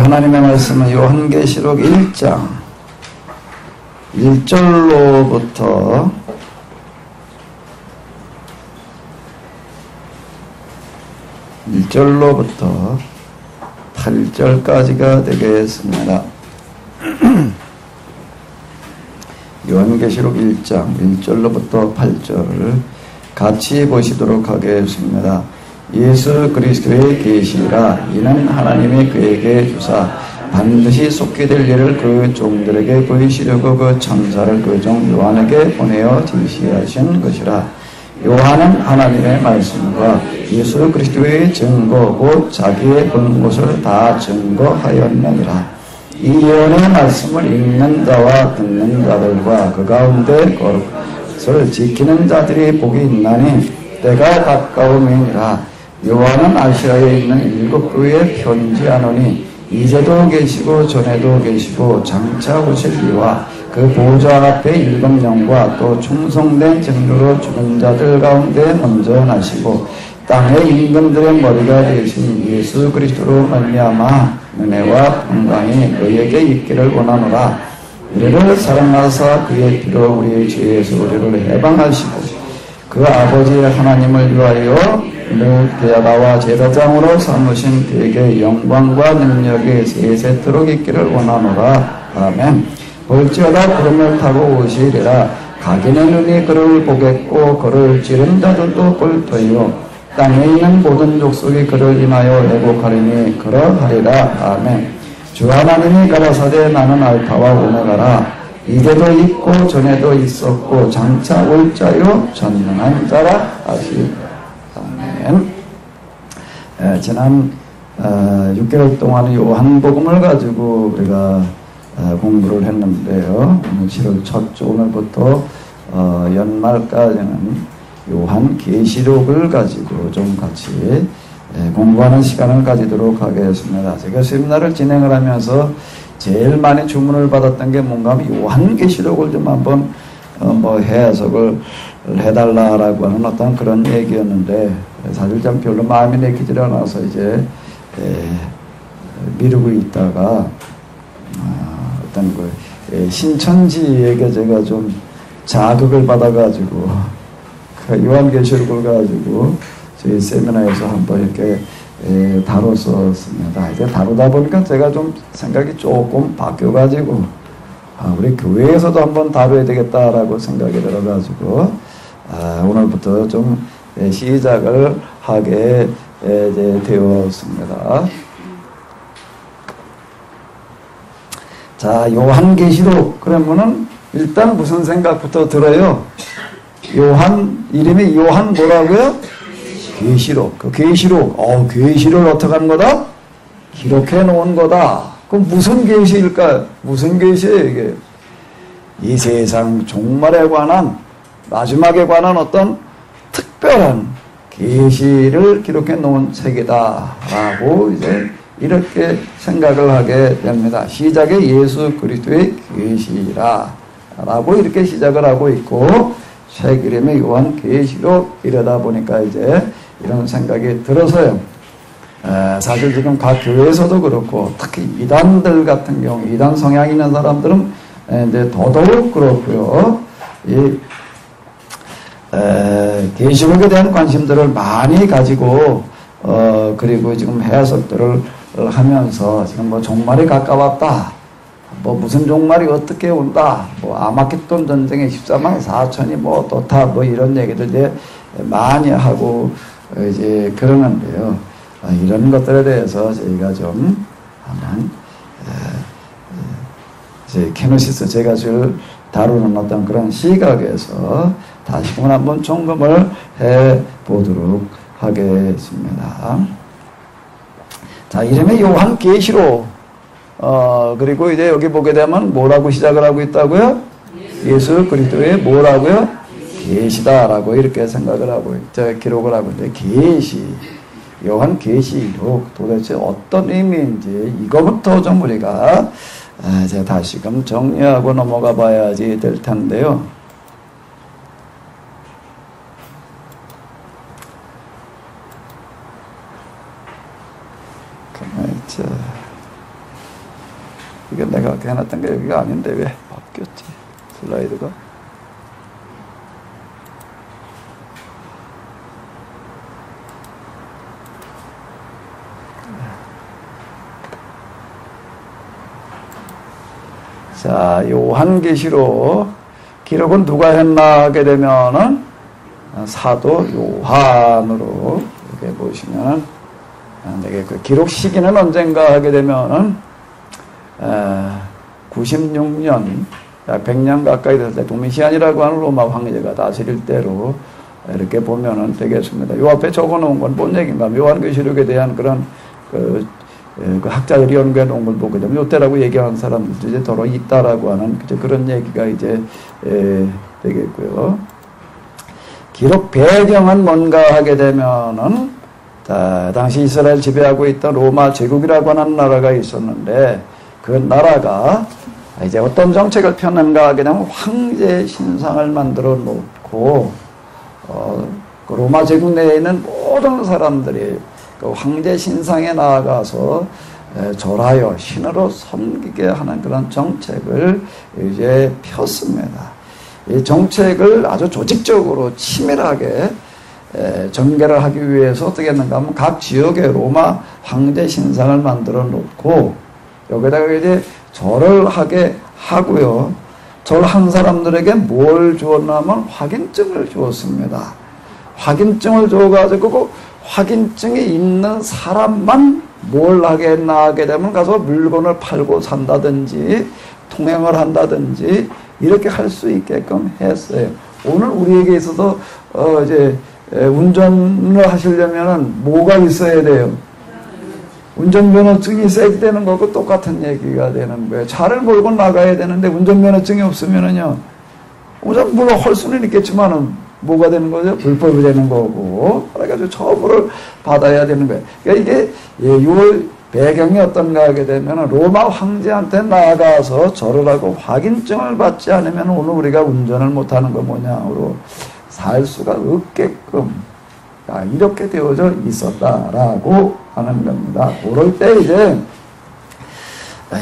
하나님의 말씀은 요한계시록 1장 1절로부터 8절까지가 되겠습니다. 요한계시록 1장 1절로부터 8절을 같이 보시도록 하겠습니다. 예수 그리스도의 계시라. 이는 하나님이 그에게 주사 반드시 속게 될 일을 그 종들에게 보이시려고 그 천사를 그 종 요한에게 보내어 지시하신 것이라. 요한은 하나님의 말씀과 예수 그리스도의 증거 곧 자기의 본 것을 다 증거하였느니라. 이 예언의 말씀을 읽는 자와 듣는 자들과 그 가운데 그것을 지키는 자들이 복이 있나니 때가 가까움이니라. 요한은 아시아에 있는 7교회에 편지하노니 이제도 계시고 전에도 계시고 장차 오실 이와 그 보좌 앞에 7영과 또 충성된 증거로 죽은 자들 가운데 먼저 나시고 땅의 임금들의 머리가 되신 예수 그리스도로 말미암아 은혜와 평강이 너희에게 있기를 원하노라. 우리를 사랑하사 그의 피로 우리의 죄에서 우리를 해방하시고 그 아버지 하나님을 위하여 늘 계야다와 제사장으로 삼으신 그에게 영광과 능력이 세세토록 있기를 원하노라. 아멘. 볼지어다 구름을 타고 오시리라. 각인의 눈이 그를 보겠고 그를 찌른 자들도 볼 터이요 땅에 있는 모든 족속이 그를 인하여 애곡하리니 그러하리라. 아멘. 주 하나님이 가라사대 나는 알파와 오메가라. 이제도 있고 전에도 있었고 장차 올 자요 전능한 자라 하시리라. 아멘. 지난 6개월 동안 요한복음을 가지고 우리가 공부를 했는데요. 오늘 7월 첫 주 오늘부터 연말까지는 요한계시록을 가지고 좀 같이 공부하는 시간을 가지도록 하겠습니다. 제가 세미나를 진행을 하면서 제일 많이 주문을 받았던 게 뭔가 하면 요한계시록을 좀 한번 해석을 해달라라고 하는 어떤 그런 얘기였는데 사실 좀 별로 마음이 내키질 않아서 이제 미루고 있다가 어떤 그 신천지에게 제가 좀 자극을 받아가지고 요한계시록을 가지고 저희 세미나에서 한번 이렇게 다뤘었습니다. 이제 다루다 보니까 제가 좀 생각이 조금 바뀌어가지고 우리 교회에서도 한번 다뤄야 되겠다라고 생각이 들어가지고 오늘부터 좀 시작을 하게 되었습니다. 자, 요한계시록 그러면은 일단 무슨 생각부터 들어요? 요한 이름이 요한 뭐라고요? 계시록. 그 계시록. 계시를 어떻게 하는 거다? 기록해 놓은 거다. 그럼 무슨 계시일까요? 무슨 계시예요 이게? 이 세상 종말에 관한 마지막에 관한 어떤 특별한 계시를 기록해 놓은 책이다라고 이제 이렇게 생각을 하게 됩니다. 시작에 예수 그리스도의 계시라라고 이렇게 시작을 하고 있고 책 이름이 요한계시록 이러다 보니까 이제 이런 생각이 들어서요. 사실 지금 각 교회에서도 그렇고 특히 이단들 같은 경우 이단 성향이 있는 사람들은 이제 더더욱 그렇고요. 이 계시록에 대한 관심들을 많이 가지고 그리고 지금 해석들을 하면서 지금 뭐 종말이 가까웠다. 뭐 무슨 종말이 어떻게 온다. 뭐 아마겟돈 전쟁의 14만 4천이 뭐 어떻다. 뭐 이런 얘기들 이제 많이 하고 이제 그러는데요. 이런 것들에 대해서 저희가 좀 한번 이제 케노시스 제가 늘 다루는 어떤 그런 시각에서 다시금 한번 점검을 해 보도록 하겠습니다. 자, 이름이 요한계시록. 그리고 이제 여기 보게 되면 뭐라고 시작을 하고 있다고요? 예수 그리스도의 뭐라고요? 계시다라고 이렇게 생각을 하고 있죠. 기록을 하고 있는데 계시. 요한계시록 도대체 어떤 의미인지 이거부터 좀 우리가 이제 다시금 정리하고 넘어가 봐야지 될 텐데요. 이게 내가 해놨던 게 여기가 아닌데 왜 바뀌었지? 슬라이드가. 자, 요한계시록 기록은 누가 했나 하게 되면은 사도 요한으로 이렇게 보시면 되게 그 기록 시기는 언젠가 하게 되면은 96년 약 100년 가까이 됐을 때 도미시안이라고 하는 로마 황제가 다스릴 때로 이렇게 보면은 되겠습니다. 요 앞에 적어놓은 건 뭔 얘기인가? 요한계시록에 대한 그런 그 학자들이 연구해 놓은 걸 보게 되면 요때라고 얘기하는 사람들도 이제 더러 있다라고 하는 그런 얘기가 이제 되겠고요. 기록 배경은 뭔가 하게 되면은 당시 이스라엘 지배하고 있던 로마 제국이라고 하는 나라가 있었는데 그 나라가 이제 어떤 정책을 폈는가 하게 되면 황제 신상을 만들어 놓고 그 로마 제국 내에 있는 모든 사람들이 그 황제 신상에 나아가서 절하여 신으로 섬기게 하는 그런 정책을 이제 폈습니다. 이 정책을 아주 조직적으로 치밀하게 전개를 하기 위해서 어떻게 했는가 하면 각 지역에 로마 황제 신상을 만들어 놓고 여기다가 이제 절을 하게 하고요. 절한 사람들에게 뭘 주었냐면 확인증을 주었습니다. 확인증을 줘가지고 확인증이 있는 사람만 뭘 하게 되면 가서 물건을 팔고 산다든지 통행을 한다든지 이렇게 할 수 있게끔 했어요. 오늘 우리에게 있어서 이제 운전을 하시려면은 뭐가 있어야 돼요? 운전면허증이 있어야 되는 거고 똑같은 얘기가 되는 거예요. 차를 몰고 나가야 되는데 운전면허증이 없으면은요, 물론 할 수는 있겠지만은 뭐가 되는 거죠? 불법이 되는 거고, 그래가지고 처벌을 받아야 되는 거예요. 그러니까 이게, 요 배경이 어떤가 하게 되면 로마 황제한테 나아가서 절을 하고 확인증을 받지 않으면 오늘 우리가 운전을 못하는 거 뭐냐로 살 수가 없게끔 이렇게 되어져 있었다라고 하는 겁니다. 그럴 때 이제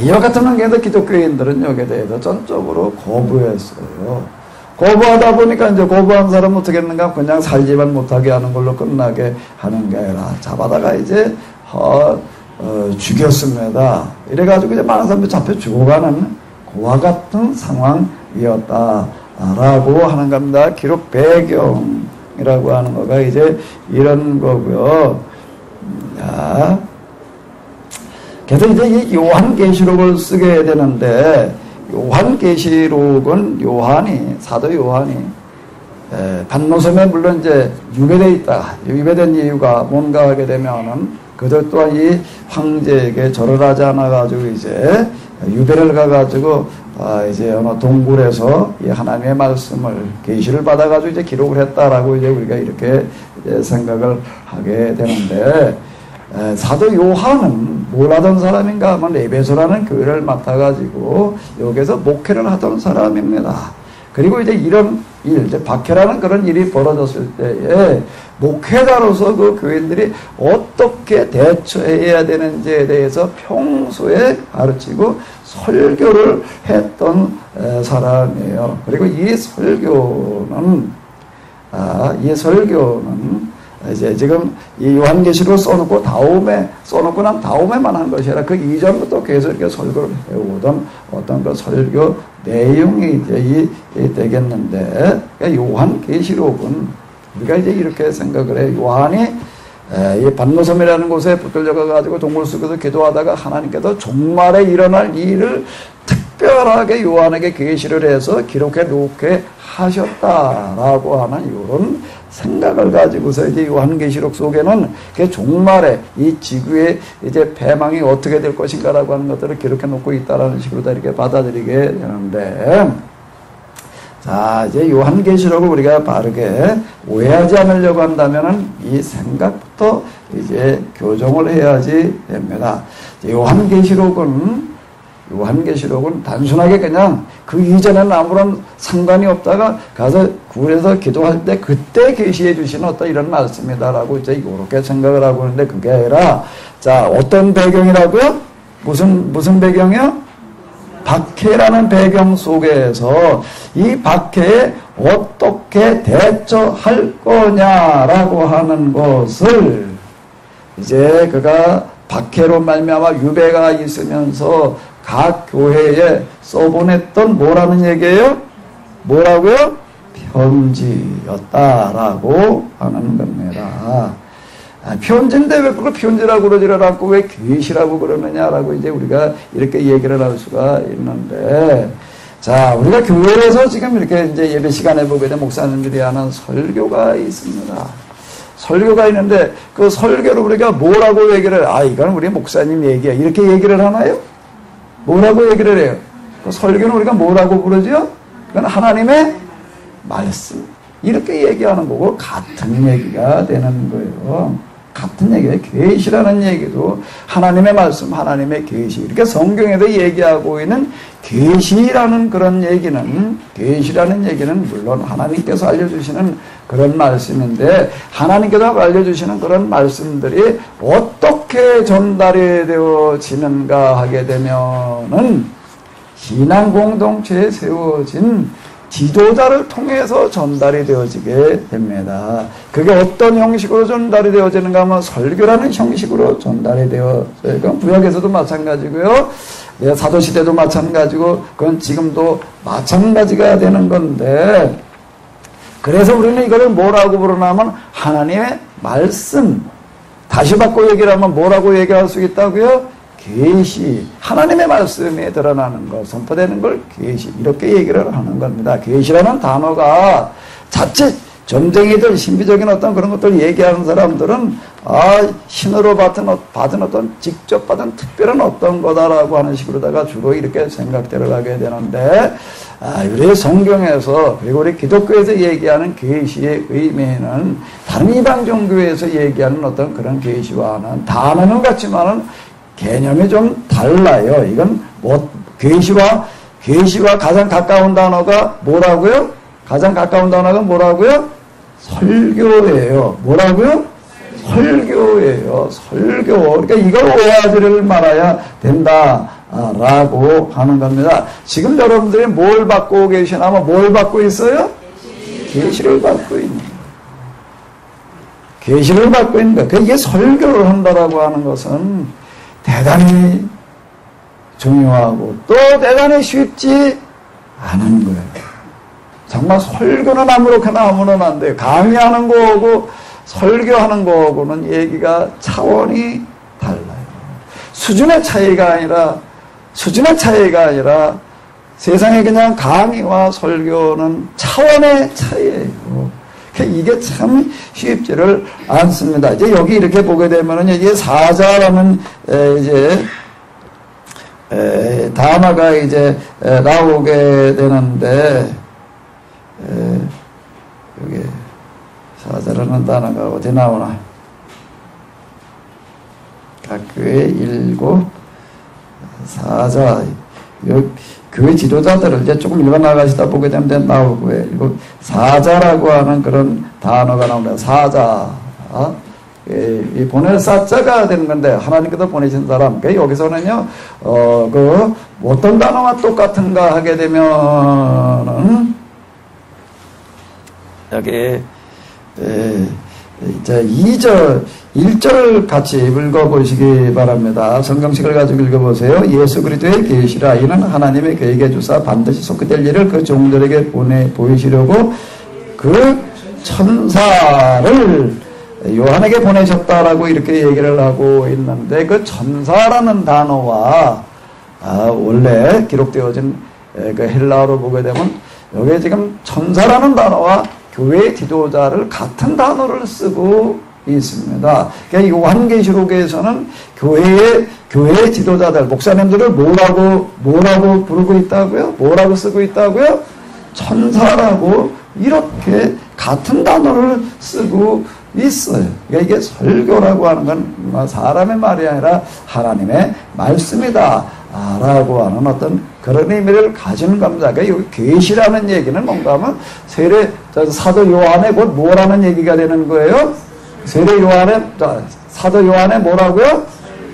이와 같은 환경에서 기독교인들은 여기에 대해서 전적으로 거부했어요. 거부하다 보니까 이제 거부한 사람은 어떻게 했는가? 그냥 살지만 못하게 하는 걸로 끝나게 하는 게 아니라 잡아다가 이제 죽였습니다. 이래가지고 이제 많은 사람들이 잡혀 죽어가는 그와 같은 상황이었다라고 하는 겁니다. 기록 배경이라고 하는 거가 이제 이런 거고요. 자, 그래서 이제 이 요한계시록을 쓰게 되는데 요한계시록은 사도 요한이 반노섬에 물론 이제 유배되어 있다. 유배된 이유가 뭔가 하게 되면은 그들 또한 이 황제에게 절을 하지 않아가지고 이제 유배를 가가지고 이제 어느 동굴에서 이 하나님의 말씀을 계시를 받아가지고 이제 기록을 했다라고 이제 우리가 이렇게 이제 생각을 하게 되는데 사도 요한은 뭘 하던 사람인가 하면 에베소라는 교회를 맡아가지고 여기서 목회를 하던 사람입니다. 그리고 이제 이런 일, 이제 박해라는 그런 일이 벌어졌을 때에 목회자로서 그 교인들이 어떻게 대처해야 되는지에 대해서 평소에 가르치고 설교를 했던 사람이에요. 그리고 이 설교는 이제 지금 이 요한계시록 써놓고 난 다음에만 한 것이 아니라 그 이전부터 계속 이렇게 설교를 해오던 어떤 그 설교 내용이 이제 되겠는데, 그러니까 요한계시록은 우리가 이제 이렇게 생각을 해요. 요한이 이 반노섬이라는 곳에 붙들려가가지고 동굴 속에서 기도하다가 하나님께서 종말에 일어날 일을 특별하게 요한에게 계시를 해서 기록해 놓게 하셨다라고 하는 이런 생각을 가지고서 이제 요한계시록 속에는 그 종말에 이 지구의 이제 패망이 어떻게 될 것인가라고 하는 것들을 기록해 놓고 있다라는 식으로 다 이렇게 받아들이게 되는데, 자, 이제 요한계시록을 우리가 바르게 오해하지 않으려고 한다면은 이 생각부터 이제 교정을 해야지 됩니다. 요한계시록은 단순하게 그냥 그 이전에는 아무런 상관이 없다가 가서 굴에서 기도할 때 그때 계시해 주시는 어떤 이런 말씀이다라고 이제 이렇게 생각을 하고 있는데, 그게 아니라 자, 어떤 배경이라고요? 무슨 배경이요? 박해라는 배경 속에서 이 박해에 어떻게 대처할 거냐라고 하는 것을 이제 그가 박해로 말미암아 유배가 있으면서 각 교회에 써보냈던 뭐라는 얘기예요? 뭐라고요? 편지였다라고 하는 겁니다. 편지인데 왜 그걸 편지라고 그러지 않고 왜 계시라고 그러느냐라고 이제 우리가 이렇게 얘기를 할 수가 있는데, 자, 우리가 교회에서 지금 이렇게 이제 예배 시간에 보게 되면 목사님들이 하는 설교가 있습니다. 설교가 있는데 그 설교를 우리가 뭐라고 얘기를 이건 우리 목사님 얘기야 이렇게 얘기를 하나요? 뭐라고 얘기를 해요? 그 설교는 우리가 뭐라고 부르죠? 그건 하나님의 말씀 이렇게 얘기하는 거고 같은 얘기가 되는 거예요. 같은 얘기예요. 계시라는 얘기도 하나님의 말씀, 하나님의 계시. 이렇게 성경에도 얘기하고 있는 계시라는 그런 얘기는, 계시라는 얘기는 물론 하나님께서 알려주시는 그런 말씀인데, 하나님께서 알려주시는 그런 말씀들이 어떻게 전달이 되어지는가 하게 되면은 신앙 공동체에 세워진 지도자를 통해서 전달이 되어지게 됩니다. 그게 어떤 형식으로 전달이 되어지는가 하면 설교라는 형식으로 전달이 되어져요. 그건 구약에서도 마찬가지고요. 사도시대도 마찬가지고 그건 지금도 마찬가지가 되는 건데, 그래서 우리는 이거를 뭐라고 부르냐면 하나님의 말씀. 다시 바꿔 얘기를 하면 뭐라고 얘기할 수 있다고요? 계시, 하나님의 말씀에 드러나는 것, 선포되는 걸 계시, 이렇게 얘기를 하는 겁니다. 계시라는 단어가 자칫 점쟁이들, 신비적인 어떤 그런 것들을 얘기하는 사람들은 신으로 받은 어떤 직접 받은 특별한 어떤 거다라고 하는 식으로다가 주로 이렇게 생각들을 하게 되는데, 우리 성경에서 그리고 우리 기독교에서 얘기하는 계시의 의미는 다른 이방 종교에서 얘기하는 어떤 그런 계시와는 단어는 같지만은 개념이 좀 달라요. 이건 계시와 가장 가까운 단어가 뭐라고요? 가장 가까운 단어가 뭐라고요? 설교예요. 뭐라고요? 설교예요. 설교. 그러니까 이걸 오해하지를 말아야 된다라고 하는 겁니다. 지금 여러분들이 뭘 받고 계시냐면 뭘 받고 있어요? 계시를 받고 있는 거예요. 계시를 받고 있는 거예요. 이게 설교를 한다라고 하는 것은 대단히 중요하고 또 대단히 쉽지 않은 거예요. 정말 설교는 아무렇게나 하면 안 돼요. 강의하는 거하고 설교하는 거하고는 얘기가 차원이 달라요. 수준의 차이가 아니라 세상에 그냥 강의와 설교는 차원의 차이예요. 이게 참 쉽지를 않습니다. 이제 여기 이렇게 보게 되면은 이제 사자라는 단어가 이제 나오게 되는데, 여기 사자라는 단어가 어디 나오나? 각 교회 7 사자. 교회 지도자들을 이제 조금 읽어 나가시다 보게 되면 나오고요. 그리고 사자라고 하는 그런 단어가 나옵니다. 사자. 이 보낼 사자가 되는 건데, 하나님께서 보내신 사람. 여기서는요, 어떤 단어와 똑같은가 하게 되면은, 여기, 이제 1절 같이 읽어보시기 바랍니다. 성경책을 가지고 읽어보세요. 예수 그리스도의 계시라. 이는 하나님의 그에게 주사 반드시 속될 일을 그 종들에게 보이시려고 그 천사를 요한에게 보내셨다라고 이렇게 얘기를 하고 있는데, 그 천사라는 단어와 원래 기록되어진 그 헬라어로 보게 되면 여기에 지금 천사라는 단어와 교회 지도자를 같은 단어를 쓰고 있습니다. 그러니까 요한계시록에서는 교회 지도자들, 목사님들을 뭐라고 부르고 있다고요? 뭐라고 쓰고 있다고요? 천사라고 이렇게 같은 단어를 쓰고 있어요. 그러니까 이게 설교라고 하는 건 사람의 말이 아니라 하나님의 말씀이다 라고 하는 어떤 그런 의미를 가지는 겁니다. 그러니까 여기 계시라는 얘기는 뭔가 하면 사도 요한의 곧 뭐라는 얘기가 되는 거예요? 사도 요한의 뭐라고요?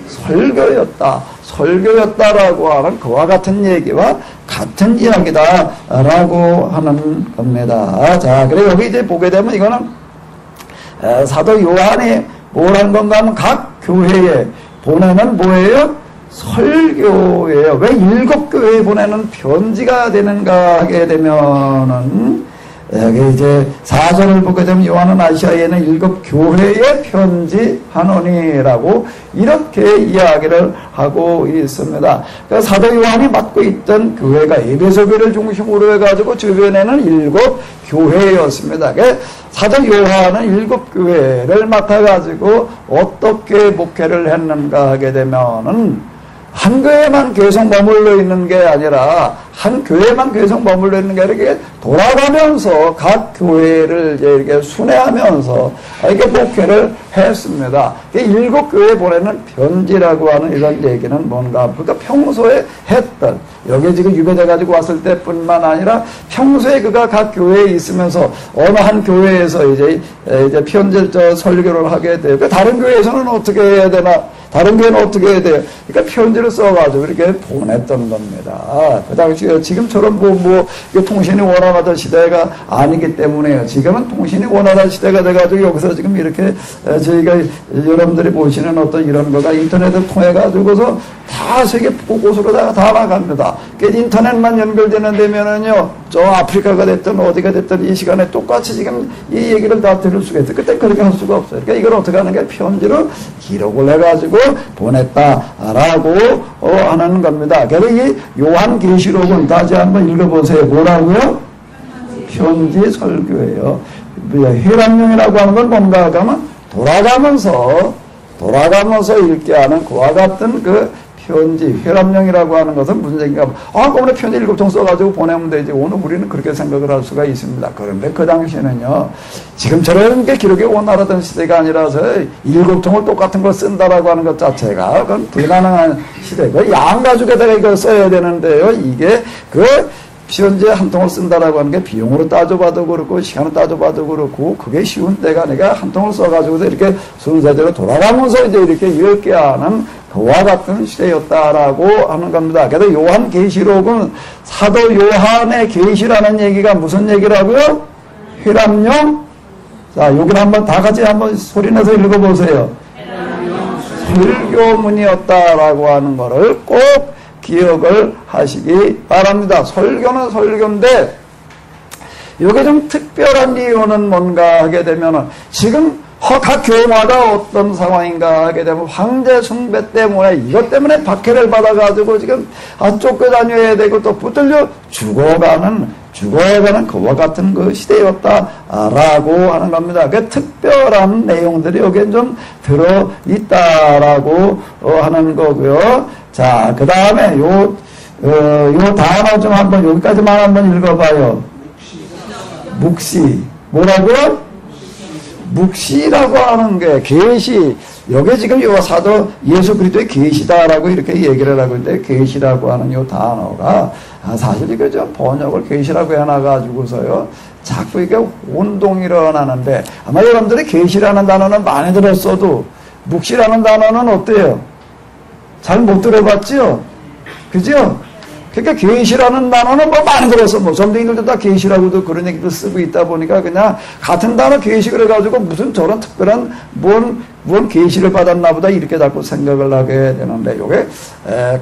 설교였다. 설교였다라고 하는 그와 같은 얘기와 같은 이야기다라고 하는 겁니다. 자, 그래 여기 이제 보게 되면 이거는 사도 요한이 뭘 한 건가 하면 각 교회에 보내는 뭐예요? 설교예요. 왜 7교회에 보내는 편지가 되는가 하게 되면은 여기 이제 4절을 보게 되면 요한은 아시아에는 7교회에 편지하노니라고 이렇게 이야기를 하고 있습니다. 그러니까 사도 요한이 맡고 있던 교회가 에베소 교회를 중심으로 해가지고 주변에는 7교회였습니다. 사도 요한은 7교회를 맡아가지고 어떻게 목회를 했는가 하게 되면은 한 교회만 계속 머물러 있는 게 아니라 한 교회만 계속 머물러 있는 게 아니라 이렇게 돌아가면서 각 교회를 이렇게 순회하면서 이렇게 목회를 했습니다. 7교회 보내는 편지라고 하는 이런 얘기는 뭔가 그러니까 평소에 했던 여기 지금 유배돼 가지고 왔을 때뿐만 아니라 평소에 그가 각 교회에 있으면서 어느 한 교회에서 이제 편지 설교를 하게 되고 다른 교회에서는 어떻게 해야 되나? 다른 교회는 어떻게 해야 돼요? 그러니까 편지를 써가지고 이렇게 보냈던 겁니다. 그 당시에 지금처럼 통신이 원활하던 시대가 아니기 때문에요. 지금은 통신이 원활한 시대가 돼가지고 여기서 지금 이렇게 저희가 여러분들이 보시는 어떤 이런 거가 인터넷을 통해가지고서 다 세계 곳곳으로 다 나갑니다. 인터넷만 연결되는 데면은요, 저 아프리카가 됐든 어디가 됐든 이 시간에 똑같이 지금 이 얘기를 다 들을 수가 있어요. 그때 그렇게 할 수가 없어요. 그러니까 이걸 어떻게 하는 게 편지로 기록을 해가지고 보냈다라고 하는 겁니다. 그래서 이 요한계시록은 다시 한번 읽어보세요. 뭐라고요? 편지 설교예요. 회람용이라고 하는 건 뭔가 하면 돌아가면서 읽게 하는 그와 같은 그 편지, 회람용이라고 하는 것은 무슨 얘기인가 하면 그러면 편지 7통 써가지고 보내면 되지. 오늘 우리는 그렇게 생각을 할 수가 있습니다. 그런데 그 당시에는요, 지금처럼 기록이 원활하던 시대가 아니라서 7통을 똑같은 걸 쓴다라고 하는 것 자체가 그건 불가능한 시대고 양가죽에다가 이걸 써야 되는데요. 이게 그 편지 한 통을 쓴다라고 하는 게 비용으로 따져봐도 그렇고 시간을 따져봐도 그렇고 그게 쉬운 때가 아니라 한 통을 써가지고서 이렇게 순서대로 돌아가면서 이제 이렇게 읽게 하는 그와 같은 시대였다라고 하는 겁니다. 그래서 요한계시록은 사도 요한의 계시라는 얘기가 무슨 얘기라고요? 회람용? 자, 여기를 한번 다 같이 한번 소리내서 읽어보세요. 설교문이었다라고 하는 거를 꼭 기억을 하시기 바랍니다. 설교는 설교인데 이게 좀 특별한 이유는 뭔가 하게 되면은 지금 각 교회마다 어떤 상황인가 하게 되면 황제 숭배 때문에 이것 때문에 박해를 받아가지고 지금 쫓겨다녀야 되고 또 붙들려 죽어가는 그와 같은 그 시대였다라고 하는 겁니다. 그 특별한 내용들이 여기에 좀 들어있다라고 하는 거고요. 자, 그 다음에 요 단어 좀 한번 여기까지만 한번 읽어봐요. 묵시. 뭐라고요? 묵시라고 하는 게 계시. 여기 지금 요 사도 예수 그리스도의 계시다라고 이렇게 얘기를 하고 있는데 계시라고 하는 요 단어가 사실 이거 좀 번역을 계시라고 해놔가지고서요. 자꾸 이게 혼동이 일어나는데 아마 여러분들이 계시라는 단어는 많이 들었어도 묵시라는 단어는 어때요? 잘 못 들어봤죠? 그죠? 그러니까 계시라는 단어는 많이 들어서 점쟁이들도 다 계시라고도 그런 얘기도 쓰고 있다 보니까 그냥 같은 단어 계시 그래가지고 무슨 저런 특별한 뭔 계시를 받았나 보다 이렇게 자꾸 생각을 하게 되는데 요게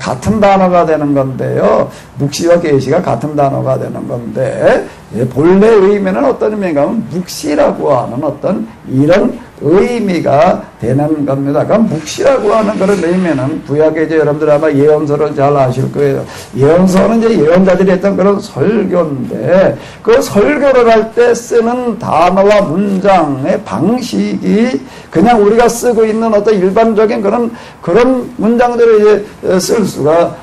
같은 단어가 되는 건데요. 묵시와 계시가 같은 단어가 되는 건데 본래 의미는 어떤 의미인가 하면 묵시라고 하는 어떤 이런 의미가 되는 겁니다. 그러니까 묵시라고 하는 그런 의미는 구약에 이제 여러분들 아마 예언서를 잘 아실 거예요. 예언서는 이제 예언자들이 했던 그런 설교인데 그 설교를 할 때 쓰는 단어와 문장의 방식이 그냥 우리가 쓰고 있는 어떤 일반적인 그런 문장들을 이제 쓸 수가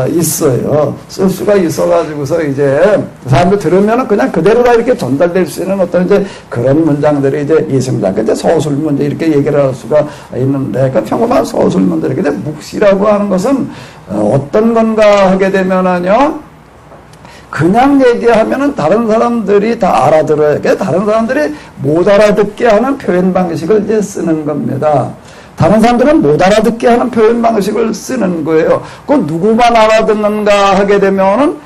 있어요. 쓸 수가 있어가지고서 이제 사람들 들으면은 그냥 그대로 다 이렇게 전달될 수 있는 어떤 이제 그런 문장들이 이제 있습니다. 근데 서술문 이렇게 얘기를 할 수가 있는데 그 평범한 서술문들 근데 묵시라고 하는 것은 어떤 건가 하게 되면은요. 그냥 얘기하면은 다른 사람들이 다 알아들어야 돼. 다른 사람들이 못 알아듣게 하는 표현 방식을 이제 쓰는 겁니다. 다른 사람들은 못 알아듣게 하는 표현 방식을 쓰는 거예요. 그 누구만 알아듣는가 하게 되면은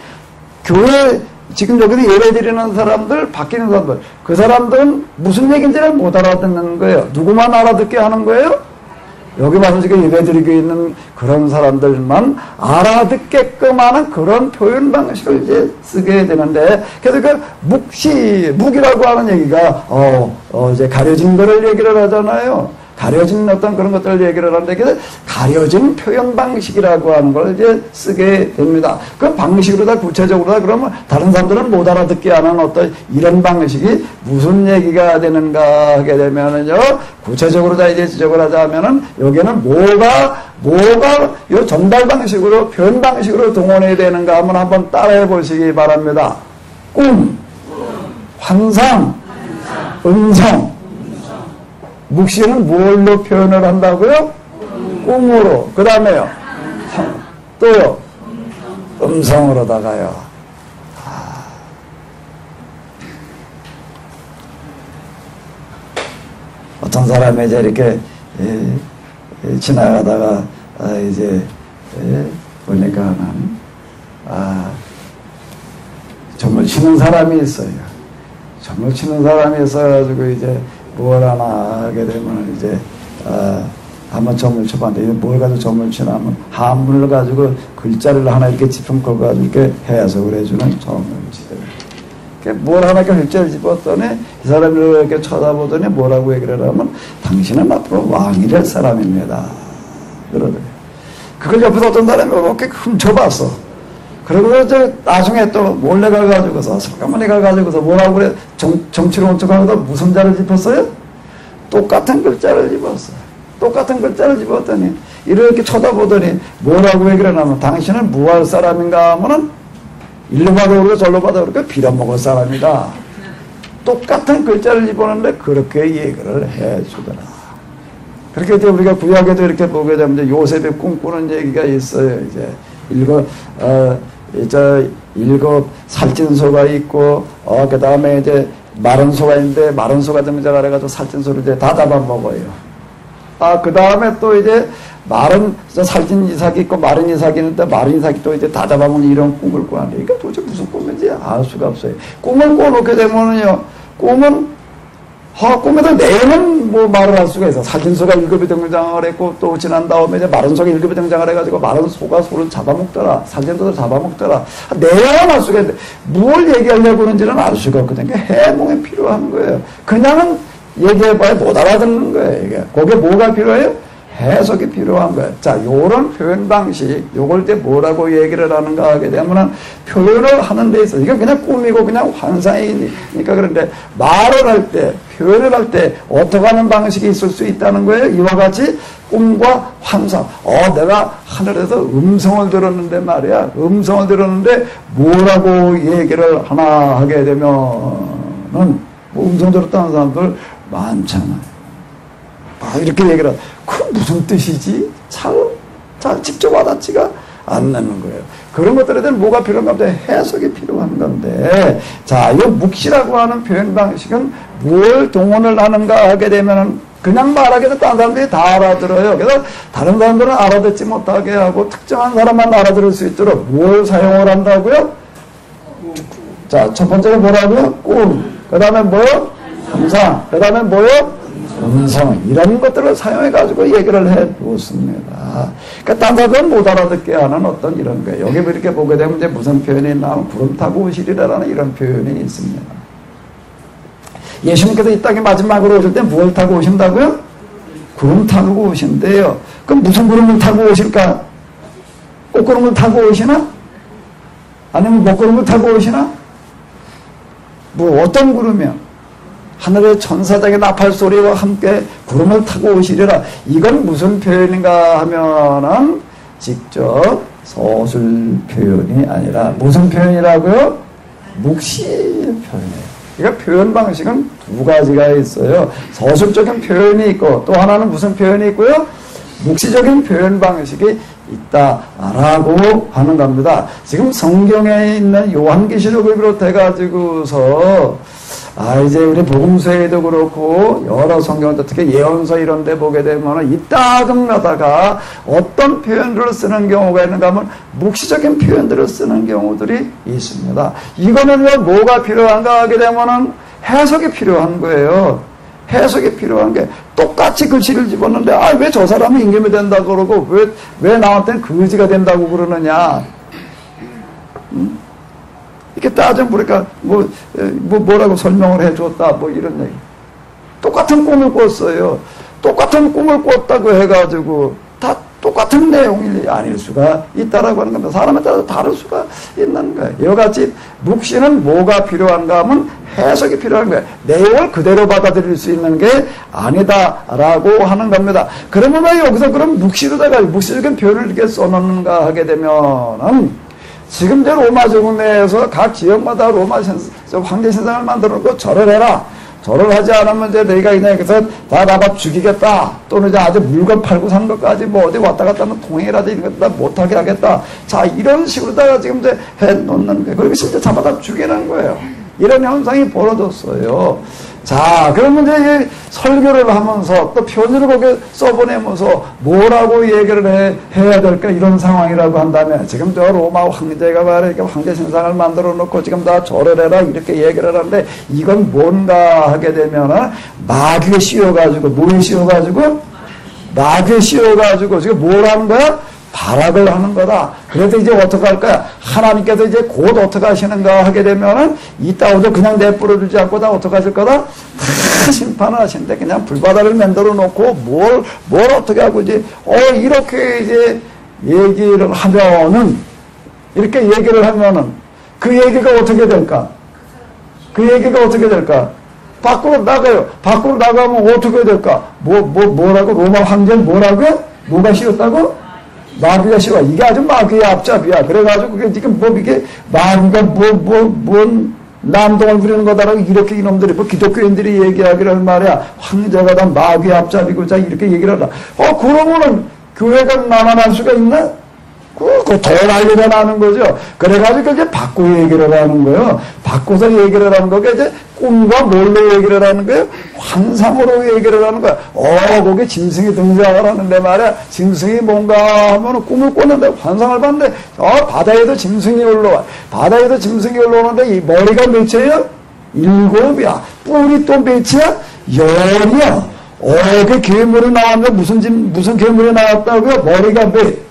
교회 지금 여기서 예배 드리는 사람들, 바뀌는 사람들, 그 사람들은 무슨 얘기인지를 못 알아듣는 거예요. 누구만 알아듣게 하는 거예요? 여기 와서 지금 예배 드리고 있는 그런 사람들만 알아듣게끔 하는 그런 표현 방식을 이제 쓰게 되는데, 그래서 그 묵이라고 하는 얘기가, 이제 가려진 거를 얘기를 하잖아요. 가려진 어떤 그런 것들을 얘기를 하는데, 그래서 가려진 표현 방식이라고 하는 걸 이제 쓰게 됩니다. 그 방식으로 다 구체적으로 다 그러면 다른 사람들은 못 알아듣게 하는 어떤 이런 방식이 무슨 얘기가 되는가 하게 되면은요, 구체적으로 다 이제 지적을 하자면은 여기는 뭐가 요 전달 방식으로, 표현 방식으로 동원해야 되는가 한번 따라해 보시기 바랍니다. 꿈, 환상, 음성. 묵시는 뭘로 표현을 한다고요? 꿈으로. 그 다음에요. 또요. 음성으로다가요. 어떤 사람이 이제 이렇게 지나가다가 이제 보니까는 점을 치는 사람이 있어요. 점을 치는 사람이 있어가지고 이제 뭘 하나 하게 되면 이제 한번 점을 쳐봤는데 뭘 가지고 점을 치나 하면 한문을 가지고 글자를 하나 이렇게 짚은 걸 가지고 이렇게 해석을 해주는 점을 치더라고요. 뭘 하나 이렇게 글자를 짚었더니 이 사람이 이렇게 쳐다보더니 뭐라고 얘기를 하면 당신은 앞으로 왕이 될 사람입니다. 그러더래요. 그걸 옆에서 어떤 사람이 이렇게 훔쳐봤어. 그리고 이제 나중에 또 몰래 가가지고서 잠깐만에 가가지고서 뭐라고 그래 정치로 훔쳐가면서 무슨 자를 짚었어요? 똑같은 글자를 짚었어요. 똑같은 글자를 짚었더니 이렇게 쳐다보더니 뭐라고 얘기를 하냐면 당신은 무할 사람인가 하면은 일로 봐도 그렇고 절로 봐도 그렇고 빌어먹을 사람이다. 똑같은 글자를 짚었는데 그렇게 얘기를 해주더라. 그렇게 이제 우리가 구약에도 이렇게 보게 되면 이제 요셉의 꿈꾸는 얘기가 있어요. 이제 일곱 살찐소가 있고, 그 다음에 이제 마른 소가 있는데, 마른 소가 등장을 해가지고 살찐소를 이제 다 잡아먹어요. 그 다음에 또 이제 살찐 이삭이 있고, 마른 이삭이 있는데, 마른 이삭이 또 이제 다 잡아먹는 이런 꿈을 꾸는데, 이게 도대체 무슨 꿈인지 알 수가 없어요. 꿈을 꿔놓게 되면은요, 꿈에도 내용은 뭐 말을 할 수가 있어. 살찐소가 7이 등장을 했고, 또 지난 다음에 이제 마른 소가 7이 등장을 해가지고, 마른 소가 소를 잡아먹더라. 살찐소를 잡아먹더라. 내용은 알 수가 있는데, 뭘 얘기하려고 하는지는 알 수가 없거든요. 그러니까 해몽이 필요한 거예요. 그냥은 얘기해봐야 못 알아듣는 거예요, 이게. 거기에 뭐가 필요해요? 해석이 필요한 거예요. 자, 요런 표현 방식, 요걸 때 뭐라고 얘기를 하는가 하게 되면은 표현을 하는 데 있어. 이건 그냥 꿈이고 그냥 환상이니까 그런데 말을 할 때, 표현을 할 때 어떻게 하는 방식이 있을 수 있다는 거예요. 이와 같이 꿈과 환상. 내가 하늘에서 음성을 들었는데 말이야. 음성을 들었는데 뭐라고 얘기를 하나 하게 되면은 뭐 음성 들었다는 사람들 많잖아요. 이렇게 얘기를 하고, 그 무슨 뜻이지? 잘 직접 와닿지가 않는 거예요. 그런 것들에 대한 뭐가 필요한가 하면 해석이 필요한 건데, 자, 이 묵시라고 하는 표현 방식은 뭘 동원을 하는가 하게 되면은 그냥 말하기도 다른 사람들이 다 알아들어요. 그래서 다른 사람들은 알아듣지 못하게 하고 특정한 사람만 알아들을 수 있도록 뭘 사용을 한다고요? 자, 첫 번째가 뭐라고요? 꿈. 그 다음에 뭐요? 환상. 그 다음에 뭐요? 음성, 이런 것들을 사용해가지고 얘기를 해 놓습니다. 그러니까 딴 사람은 못 알아듣게 하는 어떤 이런 거예요. 여기 이렇게 보게 되면 이제 무슨 표현이 나오면 구름 타고 오시리라는 이런 표현이 있습니다. 예수님께서 이 땅에 마지막으로 오실 때 무엇을 타고 오신다고요? 구름 타고 오신대요. 그럼 무슨 구름을 타고 오실까? 꽃구름을 타고 오시나? 아니면 먹구름을 타고 오시나? 뭐 어떤 구름이요? 하늘의 천사장의 나팔 소리와 함께 구름을 타고 오시리라. 이건 무슨 표현인가 하면은 직접 서술 표현이 아니라 무슨 표현이라고요? 묵시 표현이에요. 그러니까 표현 방식은 두 가지가 있어요. 서술적인 표현이 있고 또 하나는 무슨 표현이 있고요? 묵시적인 표현 방식이 있다라고 하는 겁니다. 지금 성경에 있는 요한계시록을 비롯해 가지고서 이제 우리 복음서에도 그렇고 여러 성경도 특히 예언서 이런 데 보게 되면 이따금마다가 어떤 표현들을 쓰는 경우가 있는가 하면 묵시적인 표현들을 쓰는 경우들이 있습니다. 이거는 왜 뭐가 필요한가 하게 되면은 해석이 필요한 거예요. 해석이 필요한 게 똑같이 글씨를 집었는데 왜 저 사람은 임금이 된다고 그러고 왜 나한테는 거지가 된다고 그러느냐. 이렇게 따져보니까 뭐라고 설명을 해줬다 이런 얘기. 똑같은 꿈을 꿨어요. 똑같은 꿈을 꿨다고 해가지고 다 똑같은 내용이 아닐 수가 있다라고 하는 겁니다. 사람에 따라서 다를 수가 있는 거예요. 이와 같이 묵시는 뭐가 필요한가 하면 해석이 필요한 거예요. 내용을 그대로 받아들일 수 있는 게 아니다라고 하는 겁니다. 그러면 왜 여기서 그럼 묵시로다가 묵시적인 표현을 이렇게 써놓는가 하게 되면은 지금 저 로마 제국 내에서 각 지역마다 로마 황제 신상을 만들어 놓고 절을 해라. 절을 하지 않으면 이제 너희가 그냥 그래서 다 나가 죽이겠다. 또는 이제 아주 물건 팔고 산 것까지 어디 왔다 갔다 하면 통행이라든지 이런 것 못하게 하겠다. 자, 이런 식으로다가 지금 이제 해 놓는 거예요. 그리고 실제 잡아다 죽이는 거예요. 이런 현상이 벌어졌어요. 자, 그러면 이제 설교를 하면서 또 편지를 거기에 써보내면서 뭐라고 얘기를 해야 될까 이런 상황이라고 한다면 지금 저 로마 황제가 말이야 황제 신상을 만들어 놓고 지금 다 절을 해라 이렇게 얘기를 하는데 이건 뭔가 하게 되면은 마귀에 씌워가지고 뭐에 씌워가지고 마귀에 씌워가지고 지금 뭘 하는 거야? 발악을 하는 거다. 그래도 이제 어떻게 할 거야? 하나님께서 이제 곧 어떻게 하시는가 하게 되면은 이따오도 그냥 내버려두지 않고 다 어떻게 하실 거다? 다 심판을 하신대. 그냥 불바다를 만들어 놓고 뭘 어떻게 하고 이제 이렇게 이제 얘기를 하면은 이렇게 얘기를 하면은 그 얘기가 어떻게 될까? 그 얘기가 어떻게 될까? 밖으로 나가요. 밖으로 나가면 어떻게 될까? 뭐라고? 로마 황제는 뭐라고? 뭐가 씌웠다고? 마귀가 씌워. 이게 아주 마귀의 앞잡이야. 그래가지고 그게 지금 이게 마귀가 뭔 남동을 부리는 거다라고 이렇게 이놈들이 기독교인들이 얘기하기를 말이야. 황제가 다 마귀의 앞잡이고 자 이렇게 얘기를 하라. 그러면은 교회가 나만할 수가 있나? 더 난리가 나는 거죠. 그래가지고 이제 바꿔 얘기를 하는 거예요. 바꿔서 얘기를 하는 거게 이제 꿈과 뭘로 얘기를 하는 거예요? 환상으로 얘기를 하는 거야. 거기 짐승이 등장을 하는데 말이야. 짐승이 뭔가 하면 꿈을 꿨는데 환상을 봤는데 바다에도 짐승이 올라와. 바다에도 짐승이 올라오는데 이 머리가 몇이에요? 7이야. 뿔이 또 몇이야? 10이야. 그 괴물이 나왔는데 무슨 괴물이 나왔다고요? 머리가 몇?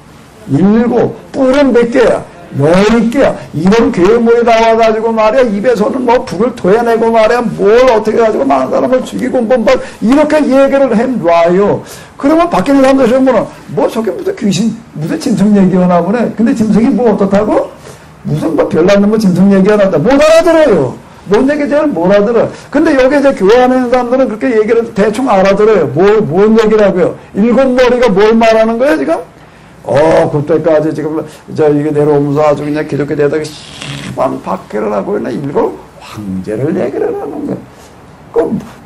7, 뿔은 몇 개야? 10개야. 이런 괴물이 나와가지고 말이야, 입에서는 불을 토해내고 말이야, 뭘 어떻게 해가지고 많은 사람을 죽이고 이렇게 얘기를 해놔요. 그러면 밖에 있는 사람들 보면, 저게 무슨 귀신, 무슨 짐승 얘기하나 보네. 근데 짐승이 어떻다고? 무슨 별난 짐승 얘기하나 못 알아들어요. 뭔 얘기 제일 못 알아들어요. 근데 여기 이제 교회 안에 있는 사람들은 그렇게 얘기를 대충 알아들어요. 뭔 얘기라고요? 7머리가 뭘 말하는 거야, 지금? 그때까지 지금, 이게 내려오면서 아주 그냥 기독교 대학에 심한 박해를 하고 있나, 7 황제를 얘기를 하는 거야.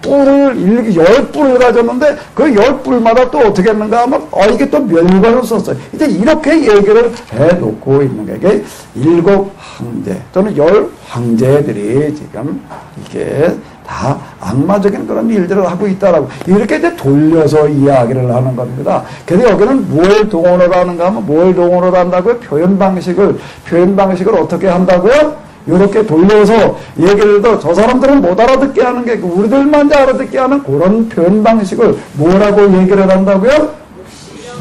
뿔을, 10뿔을 가졌는데, 그 10뿔마다 또 어떻게 했는가 하면, 이게 또 멸관을 썼어요. 이제 이렇게 얘기를 해놓고 있는 거예요. 이게 7 황제, 또는 10 황제들이 지금, 이게 다 악마적인 그런 일들을 하고 있다라고 이렇게 이제 돌려서 이야기를 하는 겁니다. 그래서 여기는 뭘 동원을 하는가 하면 뭘 동원을 한다고요? 표현 방식을 어떻게 한다고요? 이렇게 돌려서 얘기를 해도 저 사람들은 못 알아듣게 하는 게 우리들만 알아듣게 하는 그런 표현 방식을 뭐라고 얘기를 한다고요?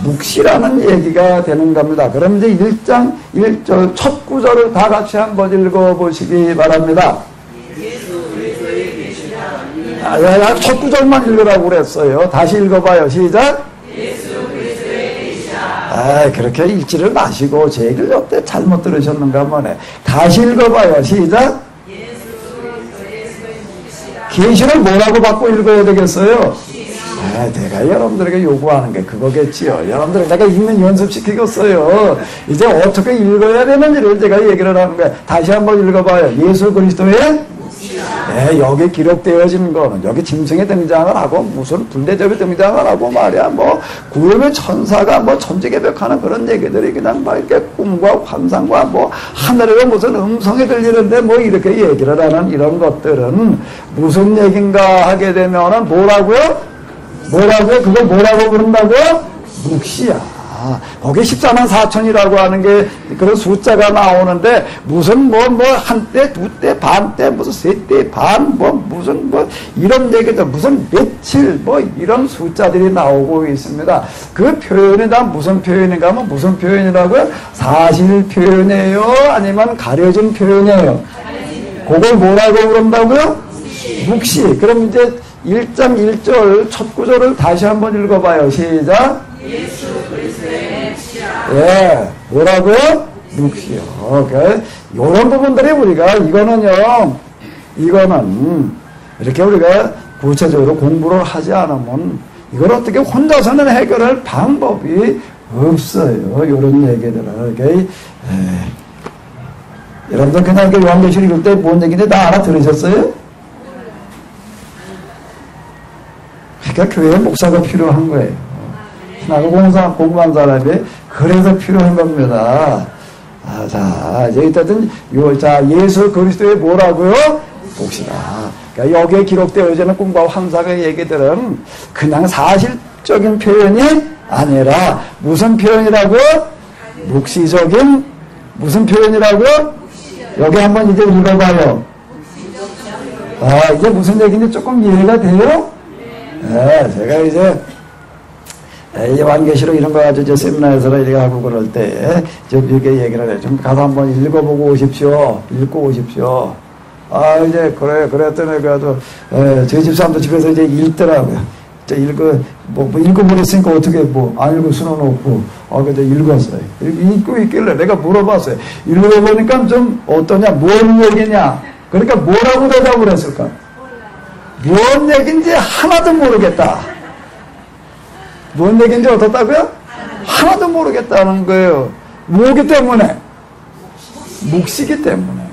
묵시라는 얘기가 되는 겁니다. 그럼 이제 1장 1절 첫 구절을 다 같이 한번 읽어보시기 바랍니다. 첫 구절만 읽으라고 그랬어요. 다시 읽어봐요. 시작. 그렇게 읽지를 마시고 제 얘기를 어때 잘못 들으셨는가 보네. 다시 읽어봐요. 시작. 계시를 뭐라고 받고 읽어야 되겠어요? 내가 여러분들에게 요구하는 게 그거겠지요. 여러분들 내가 읽는 연습시키겠어요. 이제 어떻게 읽어야 되는지를 제가 얘기를 하는 거예요. 다시 한번 읽어봐요. 예수 그리스도의 네, 여기 기록되어진 거는 여기 짐승에 등장을 하고 무슨 불대접에 등장을 하고 말이야 뭐 구름의 천사가 뭐 천지개벽하는 그런 얘기들이 그냥 막 이렇게 꿈과 환상과 뭐 하늘에 무슨 음성이 들리는데 뭐 이렇게 얘기를 하는 이런 것들은 무슨 얘긴가 하게 되면은 뭐라고요? 그걸 뭐라고 부른다고요? 묵시야. 거기 14만 4천이라고 하는 게 그런 숫자가 나오는데 무슨 뭐 한때, 두때, 반때, 무슨 세때, 반, 무슨 이런 얘기들, 무슨 며칠, 이런 숫자들이 나오고 있습니다. 그 표현이 다 무슨 표현인가 하면 무슨 표현이라고요? 사실 표현이에요? 아니면 가려진 표현이에요? 그걸 뭐라고 그런다고요? 묵시. 그럼 이제 1장 1절 첫 구절을 다시 한번 읽어봐요. 시작. 예수 그리스도의 묵시라. 예, 뭐라고요? 묵시요. 오케이. 이런 부분들이 우리가 이거는 이렇게 우리가 구체적으로 공부를 하지 않으면 이걸 어떻게 혼자서는 해결할 방법이 없어요. 이런 얘기들은. 오케이. 여러분들 그냥 이렇게 요한계시록 읽을 때 뭔 얘기인지 다 알아들으셨어요? 그러니까 교회에 목사가 필요한 거예요. 신학을 공부한 사람이 그래서 필요한 겁니다. 자, 이제 일단은 예수 그리스도의 뭐라고요? 묵시라. 그러니까 여기에 기록되어지는 꿈과 환상의 얘기들은 그냥 사실적인 표현이 아니라 무슨 표현이라고? 묵시적인 무슨 표현이라고? 여기 한번 이제 읽어봐요. 이게 무슨 얘기인지 조금 이해가 돼요? 네, 제가 이제 요한계시록 이런 거 가지고 세미나에서 이렇게 하고 그럴 때 이렇게 얘기를 해요. 좀 가서 한번 읽어보고 오십시오. 읽고 오십시오. 이제 그랬더니 그래도 저희 집사람도 집에서 이제 읽더라고요. 읽어버렸으니까 어떻게 안 읽을 수는 없고 그래서 읽었어요. 읽고 있길래 내가 물어봤어요. 읽어보니까 좀 어떠냐? 뭔 얘기냐? 그러니까 뭐라고 대답을 했을까? 뭔 얘기인지 하나도 모르겠다. 뭔 얘기인지 어떻다고요? 하나도 모르겠다는 거예요. 뭐기 때문에? 묵시기 때문에.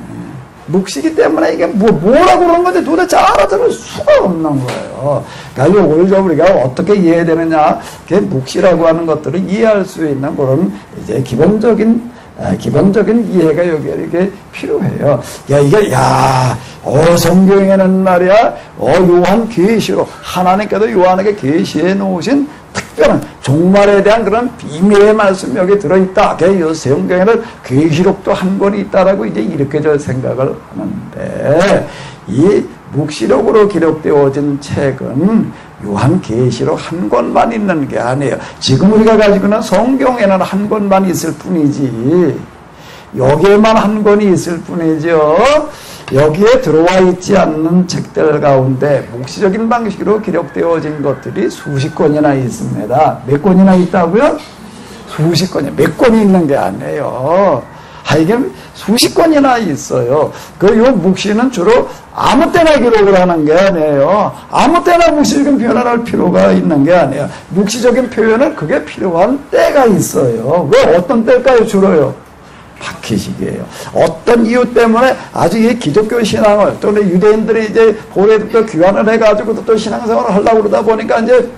묵시기 때문에 이게 뭐라고 그런 건지 도대체 알아들을 수가 없는 거예요. 그러니까 이걸 우리가 어떻게 이해되느냐? 그게 묵시라고 하는 것들을 이해할 수 있는 그런 이제 기본적인 이해가 여기에 이렇게 필요해요. 성경에는 말이야, 요한계시록, 하나님께서 요한에게 계시해 놓으신 특별한 종말에 대한 그런 비밀의 말씀이 여기 들어있다. 이 성경에는 계시록도 한 권이 있다라고 이제 이렇게 저 생각을 하는데, 이 묵시록으로 기록되어진 책은 요한계시록 한 권만 있는 게 아니에요. 지금 우리가 가지고 있는 성경에는 한 권만 있을 뿐이지, 여기에만 한 권이 있을 뿐이죠. 여기에 들어와 있지 않는 책들 가운데 묵시적인 방식으로 기록되어진 것들이 수십 권이나 있습니다. 몇 권이나 있다고요? 수십 권이, 몇 권이 있는 게 아니에요. 이게 수십 권이나 있어요. 요 묵시는 주로 아무 때나 기록을 하는 게 아니에요. 아무 때나 묵시적인 표현을 할 필요가 있는 게 아니에요. 묵시적인 표현은 그게 필요한 때가 있어요. 왜 어떤 때일까요? 주로요? 박해식이에요. 어떤 이유 때문에 아주 이 기독교 신앙을 또는 유대인들이 이제 고대부터 귀환을 해가지고 또 신앙생활을 하려고 그러다 보니까 이제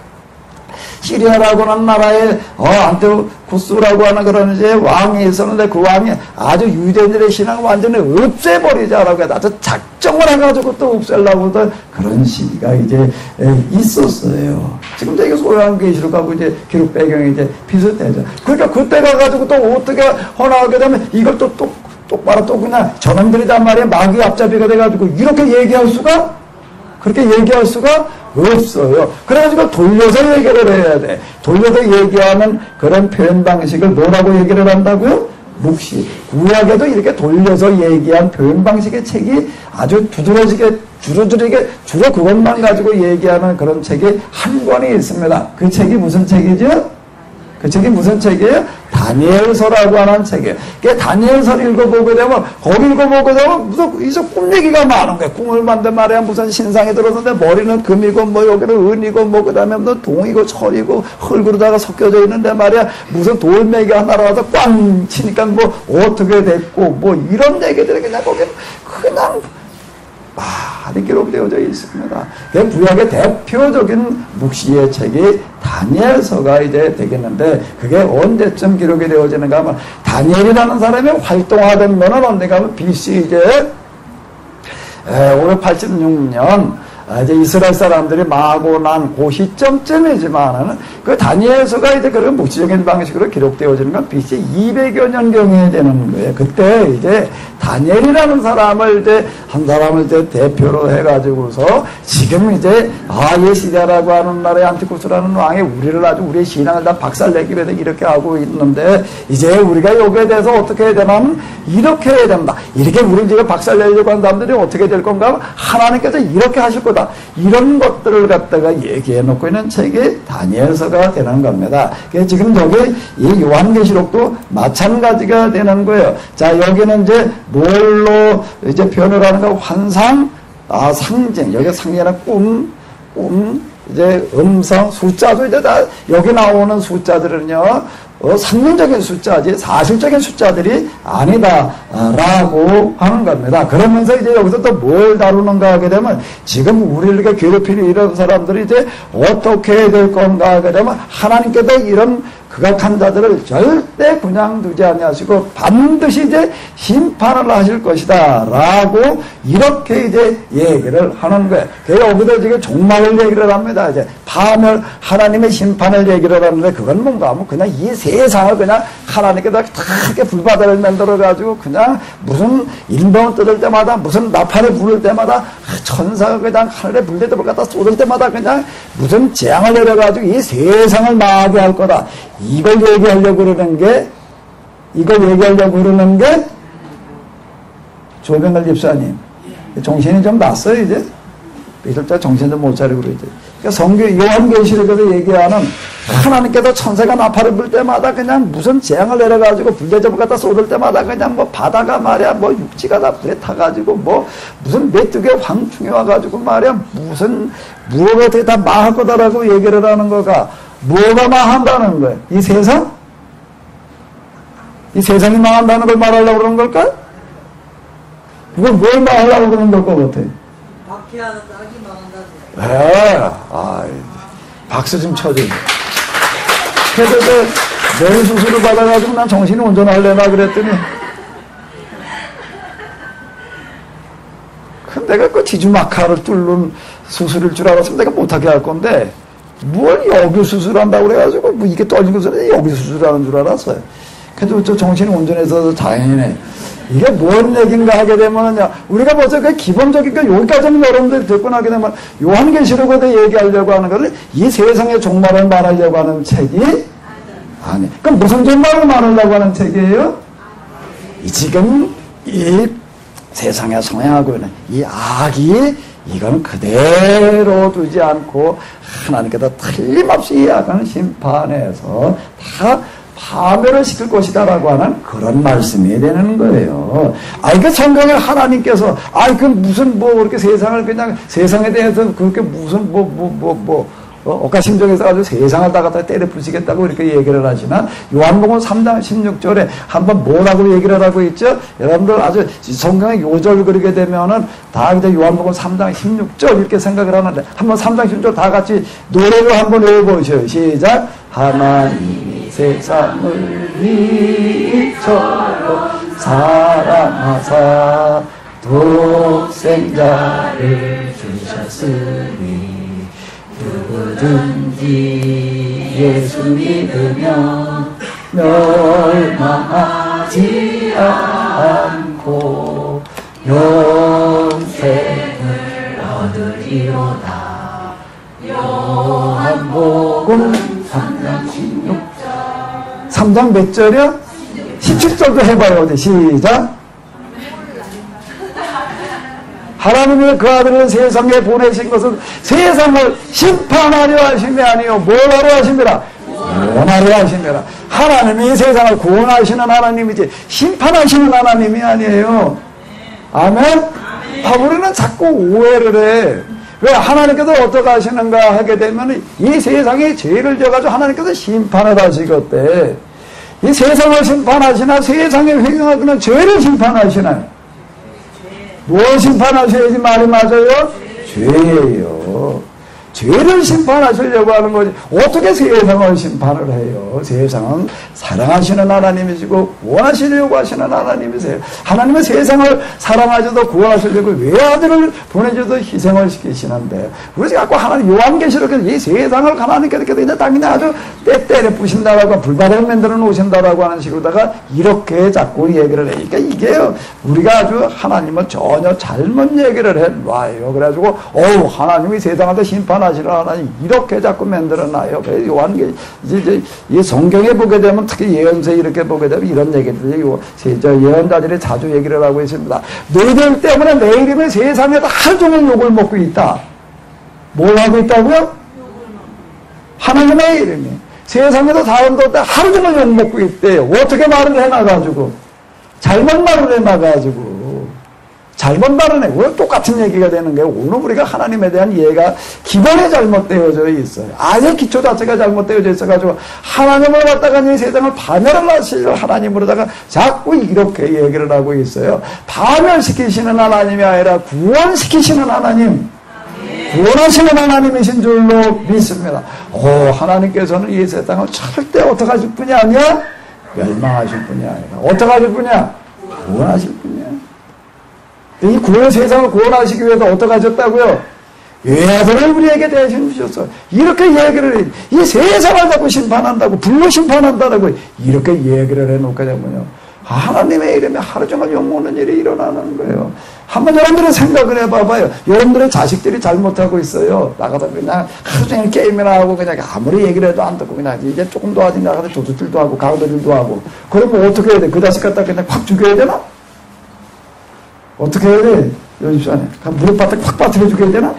시리아라고 하는 나라에 안티오쿠스라고 하는 그런 이제 왕이 있었는데 그 왕이 아주 유대인들의 신앙을 완전히 없애버리자라고 해서 아주 작정을 해가지고 또 없애려고 하던 그런 시기가 이제 있었어요. 지금 이게 요한계시록하고 이제 기록 배경이 이제 비슷해져. 그러니까 그때 가가지고 또 어떻게 하게 되면 이걸 똑바로 또 그냥 저놈들이단 말이야. 마귀 앞잡이가 돼가지고 이렇게 얘기할 수가 그렇게 얘기할 수가 없어요. 그래가지고 돌려서 얘기를 해야 돼. 돌려서 얘기하는 그런 표현 방식을 뭐라고 얘기를 한다고요? 묵시. 구약에도 이렇게 돌려서 얘기한 표현 방식의 책이 아주 두드러지게, 주로 그것만 가지고 얘기하는 그런 책이 한 권이 있습니다. 그 책이 무슨 책이죠? 그 책이 무슨 책이에요? 다니엘서라고 하는 책이에요. 그 다니엘서를 읽어보게 되면, 거기 읽어보게 되면, 무슨, 이제 꿈 얘기가 많은 거예요. 꿈을 만든 말이야. 무슨 신상이 들었는데, 머리는 금이고, 여기는 은이고, 그 다음에 동이고, 철이고, 흙으로다가 섞여져 있는데 말이야. 무슨 돌멩이가 하나 나와서 꽝 치니까 어떻게 됐고, 이런 얘기들이 그냥 거기 그냥, 많이 기록되어져 있습니다. 그 구약의 대표적인 묵시의 책이 다니엘서가 이제 되겠는데, 그게 언제쯤 기록이 되어지는가 하면, 다니엘이라는 사람이 활동하던 면은 언젠가 하면 BC 이제 586년 이제 이스라엘 사람들이 마고 난 그 시점쯤이지만은 그 다니엘서가 이제 그런 묵시적인 방식으로 기록되어지는 건 BC 200여 년경에 되는 거예요. 그때 이제 다니엘이라는 사람을 이제 한 사람을 이제 대표로 해가지고서 지금 이제 예시다라고 하는 나라의 안티쿠스라는 왕이 우리를 아주 우리의 신앙을 다 박살내기 위해서 이렇게 하고 있는데, 이제 우리가 여기에 대해서 어떻게 해야 되냐면 이렇게 해야 된다. 이렇게 우리 지금 박살내려고 하는 사람들이 어떻게 될 건가? 하나님께서 이렇게 하실 거다. 이런 것들을 갖다가 얘기해 놓고 있는 책이 다니엘서가 되는 겁니다. 지금 저기 이 요한계시록도 마찬가지가 되는 거예요. 자, 여기는 이제 뭘로 이제 표현을 하는가? 환상, 상징. 여기 상징은 꿈, 이제 음성, 숫자도 이제 다 여기 나오는 숫자들은요, 상징적인 숫자지 사실적인 숫자들이 아니다라고 하는 겁니다. 그러면서 이제 여기서 또 뭘 다루는가 하게 되면, 지금 우리를 괴롭히는 이런 사람들이 이제 어떻게 해야 될 건가 하게 되면, 하나님께서 이런 극악한 자들을 절대 그냥 두지 아니하시고 반드시 이제 심판을 하실 것이다 라고 이렇게 이제 얘기를 하는 거예요. 그래서 여기도 지금 종말을 얘기를 합니다. 이제 파멸, 하나님의 심판을 얘기를 하는데, 그건 뭔가 하면 그냥 이 세상을 그냥 하나님께서 크게 불바다를 만들어 가지고 그냥 무슨 일병을 뜯을 때마다, 무슨 나팔을 부를 때마다 천사가 그냥 하늘에 불대들을 갖다 쏟을 때마다 그냥 무슨 재앙을 내려 가지고 이 세상을 망하게 할 거다. 이걸 얘기하려고 그러는 게 조병걸 집사님 정신이 좀 났어요. 이제 비실자 정신 좀 못 차리고 그러죠. 그러니까 성경 요한계시록에서 얘기하는 하나님께서 천사가 나팔을 불 때마다 그냥 무슨 재앙을 내려가지고 불대접을 갖다 쏟을 때마다 그냥 뭐 바다가 말이야 뭐 육지가 다 불에 타가지고 뭐 무슨 메뚜기 황충이 와가지고 말이야 무슨 무엇이 어떻게 다 망할 거다라고 얘기를 하는 거가, 뭐가 망한다는 거예요? 이 세상? 이 세상이 망한다는 걸 말하려고 그러는 걸까? 그걸 뭘 말하려고 그러는 걸 것 같아? 박해하는 싹이 망한다고. 박수 좀 쳐줘. 그래서 뇌 수술을 받아가지고 난 정신이 온전하려나 그랬더니, 내가 그 지주마카를 뚫는 수술일 줄 알았으면 내가 못하게 할 건데, 뭘 여기 수술한다고 그래가지고 뭐 이게 떨린 것을 여기 수술하는 줄 알았어요. 그래도 저 정신이 온전해서 다행이네. 이게 뭔 얘기인가 하게 되면은요, 우리가 벌써 그 기본적인 거 여기까지는 여러분들이 듣고 나게 되면, 요한계시록에 얘기하려고 하는 것을 이 세상의 종말을 말하려고 하는 책이 아니. 그럼 무슨 종말을 말하려고 하는 책이에요? 지금 이 세상에 성행하고 있는 이 악이, 이건 그대로 두지 않고 하나님께서 틀림없이 이 악은 심판해서 다 파멸을 시킬 것이다라고 하는 그런 말씀이 되는 거예요. 그 성경에 하나님께서, 그 무슨 그렇게 세상을 그냥, 세상에 대해서 그렇게 무슨 억가심정에서 아주 세상을 다 갖다 때려 부시겠다고 이렇게 얘기를 하시나? 요한복음 3장 16절에 한번 뭐라고 얘기를 하고 있죠? 여러분들 아주 성경의 요절 그리게 되면은 다 이제 요한복음 3장 16절 이렇게 생각을 하는데, 한번 3장 16절 다 같이 노래로 한번 읽어보셔요. 시작. 하나님이 세상을 이처럼 사랑하사 독생자를 주셨으니 누구든지 예수 믿으면 멸망하지 않고 영생을 얻으리로다. 요한복음 3장 16절. 3장 몇 절이요? 17절도 해봐요. 어디 시작. 하나님이 그 아들을 세상에 보내신 것은 세상을 심판하려 하심이 아니요 뭘 하려 하심이라? 구원하려 하심이라. 하나님이 세상을 구원하시는 하나님이지 심판하시는 하나님이 아니에요. 아멘? 우리는 자꾸 오해를 해. 왜 하나님께서 어떻게 하시는가 하게 되면 이 세상에 죄를 져가지고 하나님께서 심판을 하시겠대. 이 세상을 심판하시나 세상에 횡행하는 죄를 심판하시나요? 뭘 심판하셔야지 말이 맞아요? 죄예요. 죄를 심판하시려고 하는 거지. 어떻게 세상을 심판을 해요? 세상은 사랑하시는 하나님이시고 구원하시려고 하시는 하나님이세요. 하나님은 세상을 사랑하셔도 구원하시려고 외아들을 보내줘도 희생을 시키시는데 우리 자꾸 하나님 요한계시록에서 이 세상을 하나님께서 그냥 당연히 아주 때때려 부신다라고 불바다를 만들어 놓으신다라고 하는 식으로다가 이렇게 자꾸 얘기를 해. 그러니까 이게 우리가 아주 하나님은 전혀 잘못 얘기를 해놔요. 그래가지고 하나님이 세상한테 심판하시는 하나님 이렇게 자꾸 만들어놔요. 그래서 요한계 이제 이 성경에 보게 되면 특히 예언서에 이렇게 보게 되면 이런 얘기들이 예언자들이 자주 얘기를 하고 있습니다. 너희들 때문에 내 이름이 세상에서 하루 종일 욕을 먹고 있다. 뭘 하고 있다고요? 하나님의 이름이 세상에서 사람들 때 하루 종일 욕 먹고 있대요. 어떻게 말을 해놔가지고 잘못 말을 해놔가지고 잘못 말은 해. 똑같은 얘기가 되는 거예요. 오늘 우리가 하나님에 대한 이해가 기본에 잘못되어져 있어요. 아예 기초 자체가 잘못되어져 있어가지고 하나님을 갖다가 이 세상을 파멸하실 하나님으로다가 자꾸 이렇게 얘기를 하고 있어요. 파멸시키시는 하나님이 아니라 구원시키시는 하나님. 구원하시는 하나님이신 줄로 믿습니다. 하나님께서는 이 세상을 절대 어떻게 하실 분이 아니야? 멸망하실 분이 아니라 어떻게 하실 분이야? 구원하실 분이야. 이 세상을 구원하시기 위해서 어떻게 하셨다고요? 외아들을 우리에게 대신 주셨어. 이렇게 얘기를 해. 이 세상을 자꾸 심판한다고, 불로 심판한다고 이렇게 얘기를 해놓게 되면요. 하나님의 이름에 하루 종일 욕먹는 일이 일어나는 거예요. 한번 여러분들이 생각을 해봐봐요. 여러분들의 자식들이 잘못하고 있어요. 나가다 그냥 하루 종일 게임이나 하고 그냥 아무리 얘기를 해도 안 듣고 그냥 이제 조금 더 하지 나가다 도둑질도 하고 강도질도 하고. 그러면 어떻게 해야 돼? 그 자식 갖다 그냥 확 죽여야 되나? 어떻게 해야 돼? 연습 안에. 무릎 바닥 확 빠뜨려 죽여야 되나?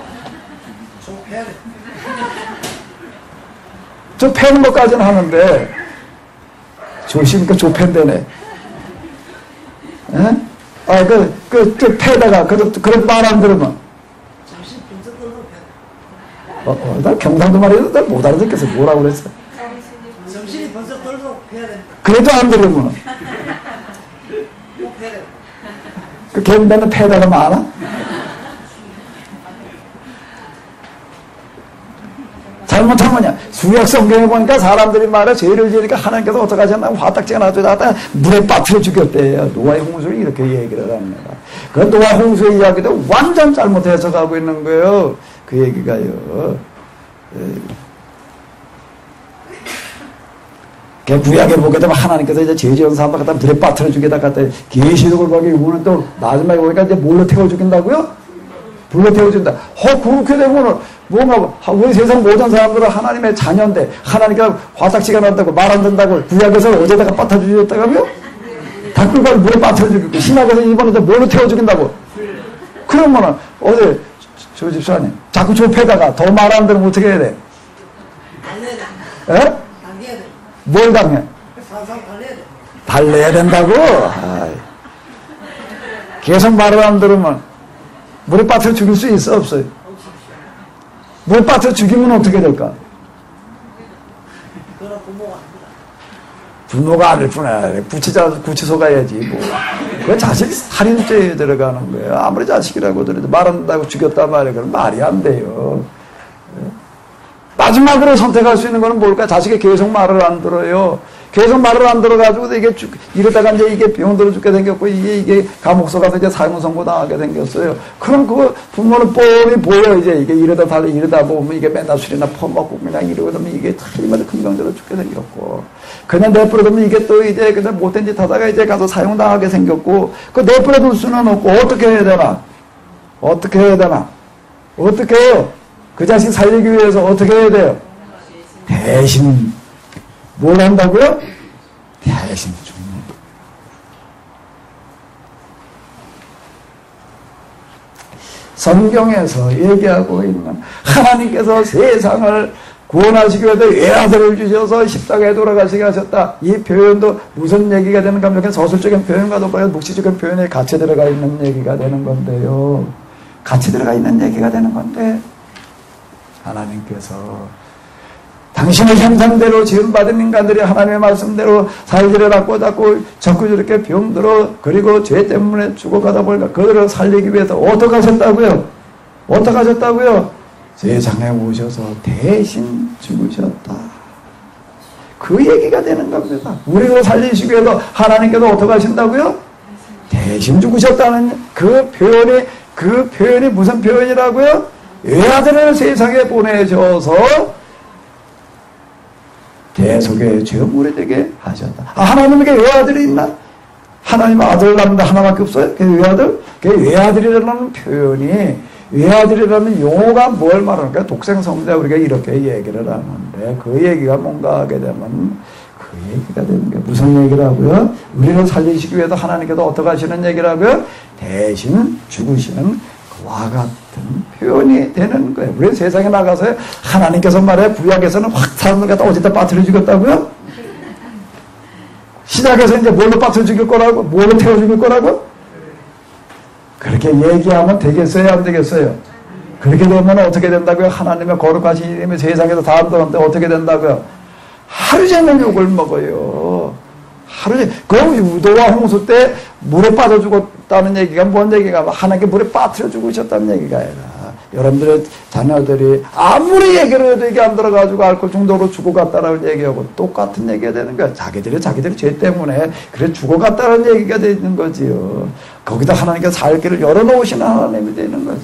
저 패는 것까지는 하는데, 조심니까 조팬되네. 패다가, 그런 말 안 들으면. 나 경상도 말해도 나 못 알아듣겠어. 뭐라고 그랬어? 정신이 번쩍 들고 해야 된다. 그래도 안 들으면. 그 경단은 패다가 많아? 잘못하면요. 구약 성경에 보니까 사람들이 말해 죄를 지으니까 하나님께서 어떻게 하셨나 화딱지가 나서 물에 빠뜨려 죽였대요. 노아의 홍수를 이렇게 얘기를 합니다. 그 노아 홍수의 이야기도 완전 잘못 해석하고 있는 거예요. 그 얘기가요. 구약에 보게 되면 하나님께서 이제 죄 지은 사람들 갖다 물에 빠뜨려 죽이다 갖다 계시록을 보기 이거는 또 마지막에 보니까 이제 뭘로 태워 죽인다고요? 불로 태워 죽인다. 그렇게 되면은 뭔가 우리 세상 모든 사람들은 하나님의 자녀인데 하나님께서 화딱지가 난다고 말 안 듣는다고 구약에서 어제다가 빠뜨려 죽였다고요? 닭불과를 물에 빠뜨려 죽이고 신약에서 이번에 뭘로 태워 죽인다고? 그러면은 어제 저 집사님 자꾸 좁혀다가 더 말 안 들으면 어떻게 해야 돼? 에? 뭘 당해? 달래야 된다고? 계속 말을 안 들으면 물에 빠뜨려 죽일 수 있어 없어요? 물에 빠뜨려 죽이면 어떻게 될까? 부모가 아닐 뿐이야. 구치소 가야지 뭐. 그 자식이 살인죄에 들어가는 거예요. 아무리 자식이라고 들어도 말 안 듣다고 죽였단 말이에요. 그럼 말이 안 돼요. 마지막으로 선택할 수 있는 거는 뭘까? 자식이 계속 말을 안 들어요. 계속 말을 안 들어가지고 이러다가 이제 이게 병 들어 죽게 생겼고 이게 감옥서 가서 이제 사형 선고 당하게 생겼어요. 그럼 그 부모는 뻔히 보여 이제 이게 이러다 보면 이게 맨날 술이나 퍼먹고 그냥 이러면 이게 틀림없이 금병자로 죽게 생겼고 그냥 내버려두면 이게 또 이제 그냥 못된 짓 하다가 이제 가서 사형 당하게 생겼고 그 내버려둘 수는 없고 어떻게 해야 되나? 어떻게 해요? 그 자식 살리기 위해서 어떻게 해야 돼요? 대신 뭘 한다고요? 대신 죽는. 성경에서 얘기하고 있는 하나님께서 세상을 구원하시기 위해서 외아들을 주셔서 십자가에 돌아가시게 하셨다. 이 표현도 무슨 얘기가 되는가 하면 서술적인 표현과도 묵시적인 표현에 같이 들어가 있는 얘기가 되는 건데요. 같이 들어가 있는 얘기가 되는 건데 하나님께서 당신의 형상대로 지음받은 인간들이 하나님의 말씀대로 살기를 꼬잡고 자꾸 저렇게 병들어 그리고 죄 때문에 죽어가다 보니까 그들을 살리기 위해서 어떻게 하셨다고요? 어떻게 하셨다고요? 세상에 오셔서 대신 죽으셨다. 그 얘기가 되는 겁니다. 우리를 살리시기 위해서 하나님께서 어떻게 하신다고요? 대신 죽으셨다는 그 표현이 무슨 표현이라고요? 외아들을 세상에 보내셔서 대속의 죄물이 되게 하셨다. 하나님에게 외아들이 있나? 하나님 아들 낳는다 하나밖에 없어요? 그 외아들? 그 외아들이라는 표현이, 외아들이라는 용어가 뭘 말하는가? 독생성자 우리가 이렇게 얘기를 하는데 그 얘기가 뭔가 하게 되면 그 얘기가 되는 게 무슨 얘기라고요? 우리를 살리시기 위해서 하나님께서 어떻게 하시는 얘기라고요? 대신 죽으시는 그와 같은 표현이 되는 거예요. 우리 세상에 나가서 하나님께서 말해 구약에서는 확 사람들 갖다 어디다 빠뜨려 죽였다고요? 시작해서 이제 뭘로 빠뜨려 죽일 거라고? 뭘로 태워 죽일 거라고? 그렇게 얘기하면 되겠어요? 안 되겠어요? 그렇게 되면 어떻게 된다고요? 하나님의 거룩하신 이름이 세상에서 다 안되는데 어떻게 된다고요? 하루 종일 욕을 먹어요. 하루 종일. 그럼 유도와 홍수 때 물에 빠져 죽었다는 얘기가 뭔 얘기가? 하나님께 물에 빠뜨려 죽으셨다는 얘기가 아니라 여러분들의 자녀들이 아무리 얘기를 해도 이게 안 들어가지고 알코올 중독으로 죽어갔다라는 얘기하고 똑같은 얘기가 되는 거야. 자기들이 죄 때문에 그래 죽어갔다는 얘기가 되는 거지요. 거기다 하나님께서 살 길을 열어놓으시는 하나님이 되는 거죠.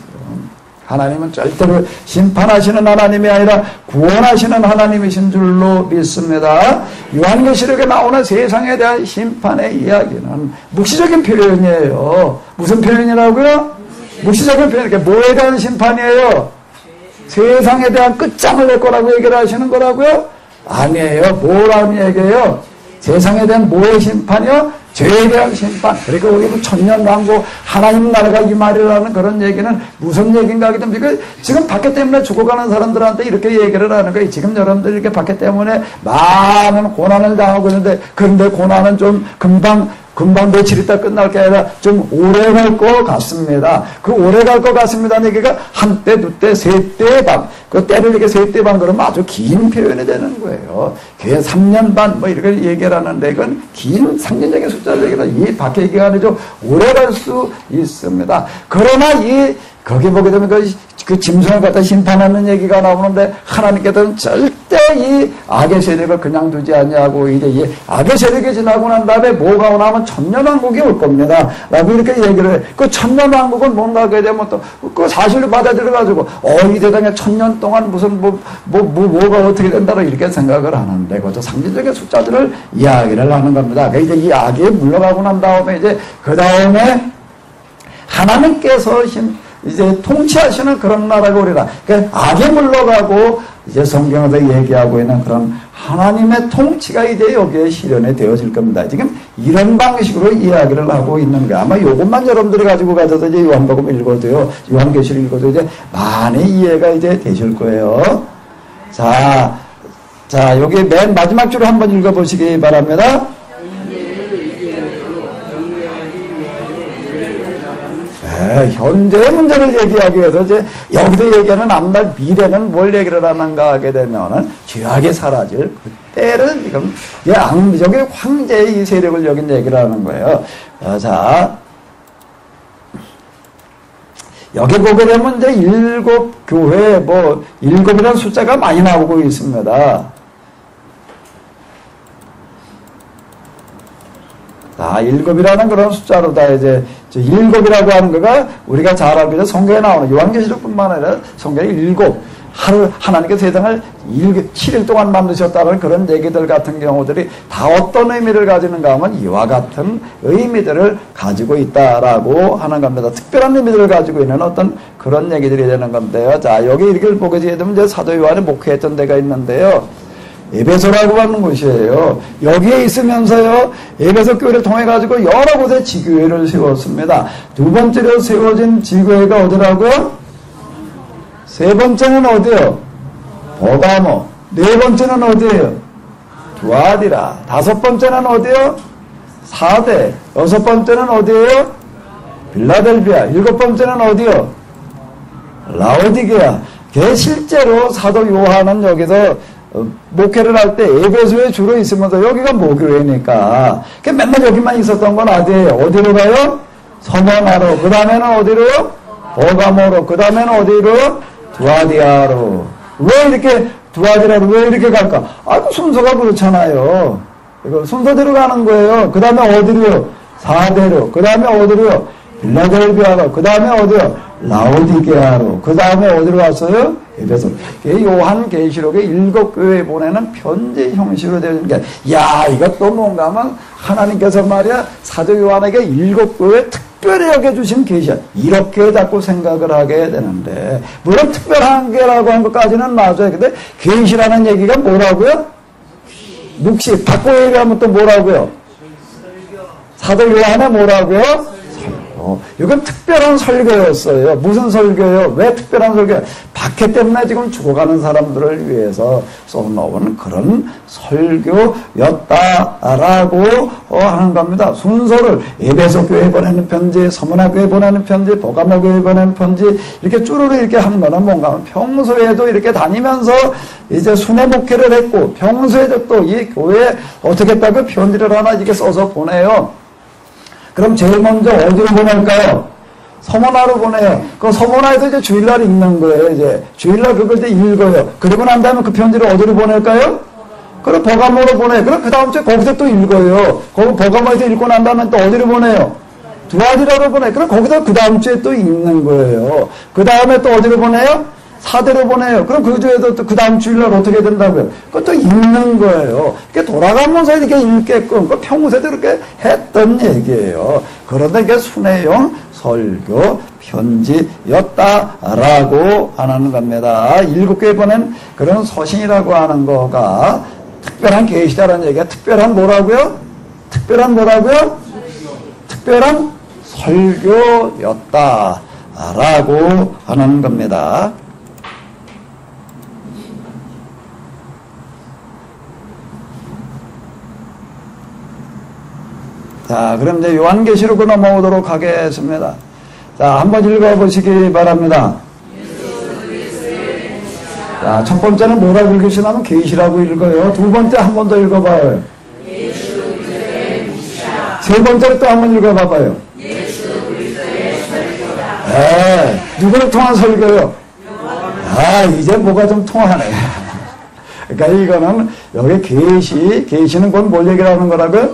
하나님은 절대로 심판하시는 하나님이 아니라 구원하시는 하나님이신 줄로 믿습니다. 요한계시록에 나오는 세상에 대한 심판의 이야기는 묵시적인 표현이에요. 무슨 표현이라고요? 묵시적인 표현. 뭐에 대한 심판이에요? 세상에 대한 끝장을 낼 거라고 얘기를 하시는 거라고요? 아니에요. 뭐라는 얘기예요? 세상에 대한 뭐의 심판이요? 죄에 대한 심판. 그리고 여기 천년왕국 하나님 나라가 이 말이라는 그런 얘기는 무슨 얘기인가 하기 때문에 지금 박해 때문에 죽어가는 사람들한테 이렇게 얘기를 하는 거예요. 지금 여러분들 이렇게 박해 때문에 많은 고난을 당하고 있는데 그런데 고난은 좀 금방 며칠 있다 끝날 게 아니라 좀 오래 갈 것 같습니다. 그 오래 갈 것 같습니다는 얘기가 한 때, 두 때, 세 때 반. 그 때를 이렇게 세 때 반 그러면 아주 긴 표현이 되는 거예요. 그게 3년 반 뭐 이렇게 얘기를 하는데 이건 긴 상징적인 숫자를 얘기하는 이 박해 기간이 좀 오래 갈 수 있습니다. 그러나 거기 보게 되면 그 짐승을 갖다 심판하는 얘기가 나오는데 하나님께서는 절대 이 악의 세력을 그냥 두지 않냐고 이제 이 악의 세력이 지나고 난 다음에 뭐가 오나면 천년왕국이 올 겁니다. 라고 이렇게 얘기를 해. 그 천년왕국은 뭔가 하게 되면 또 그 사실을 받아들여가지고 이 세상에 1000년 동안 무슨 뭐가 어떻게 된다고 이렇게 생각을 하는데 그것도 상징적인 숫자들을 이야기를 하는 겁니다. 그러니까 이제 이 악이 물러가고 난 다음에 이제 그 다음에 하나님께서 이제 통치하시는 그런 나라가 오리라. 그러니까 악이 물러가고 이제 성경에서 얘기하고 있는 그런 하나님의 통치가 이제 여기에 실현이 되어질 겁니다. 지금 이런 방식으로 이야기를 하고 있는 거야. 아마 이것만 여러분들이 가지고 가셔서 이제 요한복음 읽어도요, 요한계시록 읽어도 이제 많이 이해가 이제 되실 거예요. 자, 여기 맨 마지막 줄을 한번 읽어보시기 바랍니다. 현재의 문제를 얘기하기 위해서 이제 여기서 얘기하는 앞날 미래는 뭘 얘기를 하는가 하게 되면은 죄악이 사라질 그때를 지금 악미적인 황제의 이 세력을 여긴 얘기를 하는 거예요. 자, 여기 보게 되면 이제 7교회 뭐 7이라는 숫자가 많이 나오고 있습니다. 자, 7이라는 그런 숫자로 다 이제 7이라고 하는 거가 우리가 잘 알고 있는 성경에 나오는 요한계시록뿐만 아니라 성경에 7 하나님께서 세상을 7일 동안 만드셨다는 그런 얘기들 같은 경우들이 다 어떤 의미를 가지는가 하면 이와 같은 의미들을 가지고 있다라고 하는 겁니다. 특별한 의미들을 가지고 있는 어떤 그런 얘기들이 되는 건데요. 자, 여기 이렇게 보게 되면 이제 사도 요한이 목회했던 데가 있는데요. 에베소라고 하는 곳이에요. 여기에 있으면서요, 에베소 교회를 통해가지고 여러 곳에 지교회를 세웠습니다. 두 번째로 세워진 지교회가 어디라고요? 세 번째는 어디요? 버가모. 네 번째는 어디예요? 두아디라. 다섯 번째는 어디요? 사대. 여섯 번째는 어디예요? 빌라델비아. 일곱 번째는 어디요? 라오디게아. 실제로 사도 요한은 여기서 목회를 할 때 에베소에 주로 있으면서 여기가 모교회니까 맨날 여기만 있었던 건 어디예요? 어디로 가요? 서머나로. 그 다음에는 어디로? 버가모로. 그 다음에는 어디로? 두아디아로. 왜 이렇게 두아디아로 왜 이렇게 갈까? 그 순서가 그렇잖아요. 이거 순서대로 가는 거예요. 그 다음에 어디로요? 사대로. 그 다음에 어디로요? 빌라델비아로. 그 다음에 어디요? 라오디게아로. 그 다음에 어디로 갔어요? 에베소. 요한계시록의 7교회에 보내는 편지 형식으로 되어 있는 게, 야, 이것도 뭔가 하면 하나님께서 말이야, 사도 요한에게 7교회 특별히 여겨주신 계시야. 이렇게 자꾸 생각을 하게 되는데, 물론 특별한 게라고 한 것까지는 맞아요. 근데 계시라는 얘기가 뭐라고요? 묵시. 바꿔 얘기하면 또 뭐라고요? 사도 요한에 뭐라고요? 이건 특별한 설교였어요. 무슨 설교요? 왜 특별한 설교요? 박해 때문에 지금 죽어가는 사람들을 위해서 써놓은 그런 설교였다라고 하는 겁니다. 순서를 에베소 교회에 보내는 편지, 서문화 교회에 보내는 편지, 보가모 교회에 보내는 편지 이렇게 쭈루루 이렇게 하는 거는 뭔가 평소에도 이렇게 다니면서 이제 순회 목회를 했고 평소에도 또 이 교회에 어떻게 했다고 편지를 하나 이렇게 써서 보내요. 그럼 제일 먼저 어디로 보낼까요? 서문화로 보내요. 그 서문화에서 이제 주일날 읽는 거예요. 이제 주일날 그걸 이제 읽어요. 그리고 난 다음에 그 편지를 어디로 보낼까요? 그럼 버가모로 보내요. 그럼 그 다음 주에 거기서 또 읽어요. 거기 버가모에서 읽고 난 다음에 또 어디로 보내요? 두아디라로 보내요. 그럼 거기서 그 다음 주에 또 읽는 거예요. 그 다음에 또 어디로 보내요? 사대로 보내요. 그럼 그 주에도 또 그 다음 주일날 어떻게 된다고요? 그것도 읽는 거예요. 이렇게 돌아가면서 이렇게 읽게끔, 그 평소에도 이렇게 했던 얘기예요. 그런데 이게 순회용 설교 편지였다라고 하는 겁니다. 7교회 보낸 그런 서신이라고 하는 거가 특별한 계시다라는 얘기가 특별한 뭐라고요? 특별한 뭐라고요? 특별한 설교였다라고 하는 겁니다. 자, 그럼 이제 요한계시록으로 넘어오도록 하겠습니다. 자, 한번 읽어보시기 바랍니다. 자, 첫 번째는 뭐라고 읽으시냐면 계시라고 읽어요. 두 번째 한 번 더 읽어봐요. 세 번째로 또 한 번 읽어봐봐요. 네, 누구를 통한 설교요? 이제 뭐가 좀 통하네. 그러니까 이거는 여기 계시는 건 뭘 얘기하는 거라고요?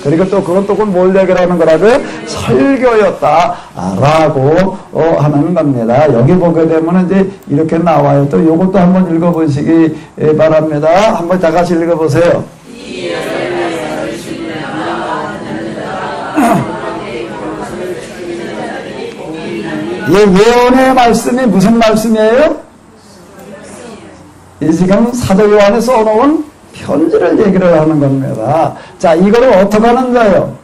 그리고 또 그건 또 뭘 얘기하는 거라고요? 설교였다라고 하는 겁니다. 여기 보게 되면 이제 이렇게 나와요. 또 이것도 한번 읽어보시기 바랍니다. 한번 다 같이 읽어보세요. 예언의 말씀이 무슨 말씀이에요? 이 지금 사도 요한에 써놓은 편지를 얘기를 하는 겁니다. 자, 이거를 어떻게 하는 자요?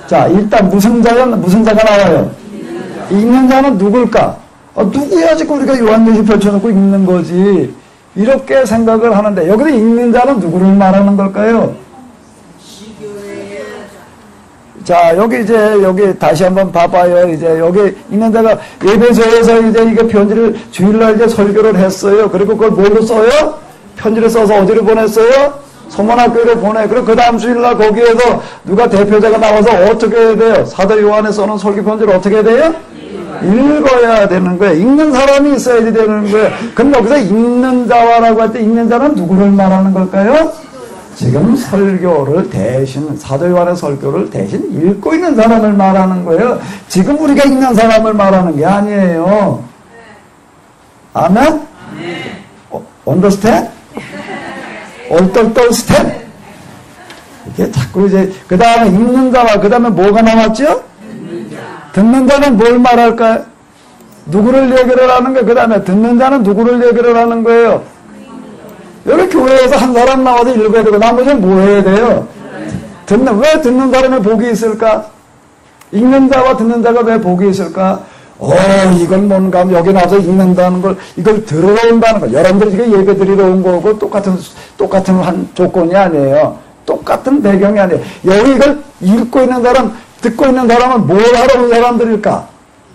자, 일단 무슨 자가 나와요? 읽는 자는 누굴까? 누구야 지금 우리가 요한계시 펼쳐놓고 읽는 거지. 이렇게 생각을 하는데 여기서 읽는 자는 누구를 말하는 걸까요? 자, 여기 다시 한번 봐봐요. 이제 여기 읽는 자가 에베소에서 이제 이거 편지를 주일날 이제 설교를 했어요. 그리고 그걸 뭘로 써요? 편지를 써서 어디로 보냈어요? 서문학교로 보내. 그리고 그 다음 주일날 거기에서 누가 대표자가 나와서 어떻게 해야 돼요? 사도 요한에 써놓은 설교 편지를 어떻게 해야 돼요? 읽어야 되는 거예요. 읽는 사람이 있어야지 되는 거예요. 그럼 여기서 읽는 자와라고 할 때 읽는 자는 누구를 말하는 걸까요? 지금 설교를 대신, 사도 요한의 설교를 대신 읽고 있는 사람을 말하는 거예요. 지금 우리가 읽는 사람을 말하는 게 아니에요. 아멘? understand? understand? 이게 자꾸 이제, 그 다음에 읽는 자와 그 다음에 뭐가 나왔죠? 듣는 자는 뭘 말할까요? 누구를 얘기를 하는 거예요? 그 다음에 듣는 자는 누구를 얘기를 하는 거예요? 여기 교회에서 한 사람 나와서 읽어야 되고 나머지는 뭐 해야 돼요? 왜 듣는 사람의 복이 있을까? 읽는 자와 듣는 자가 왜 복이 있을까? 이건 뭔가 여기 나와서 읽는다는 걸, 이걸 들어온다는 걸. 여러분들이 지금 예배 드리러 온 거고 똑같은 한 조건이 아니에요. 똑같은 배경이 아니에요. 여기 이걸 읽고 있는 사람, 듣고 있는 사람은 뭘 하러 온 사람들일까?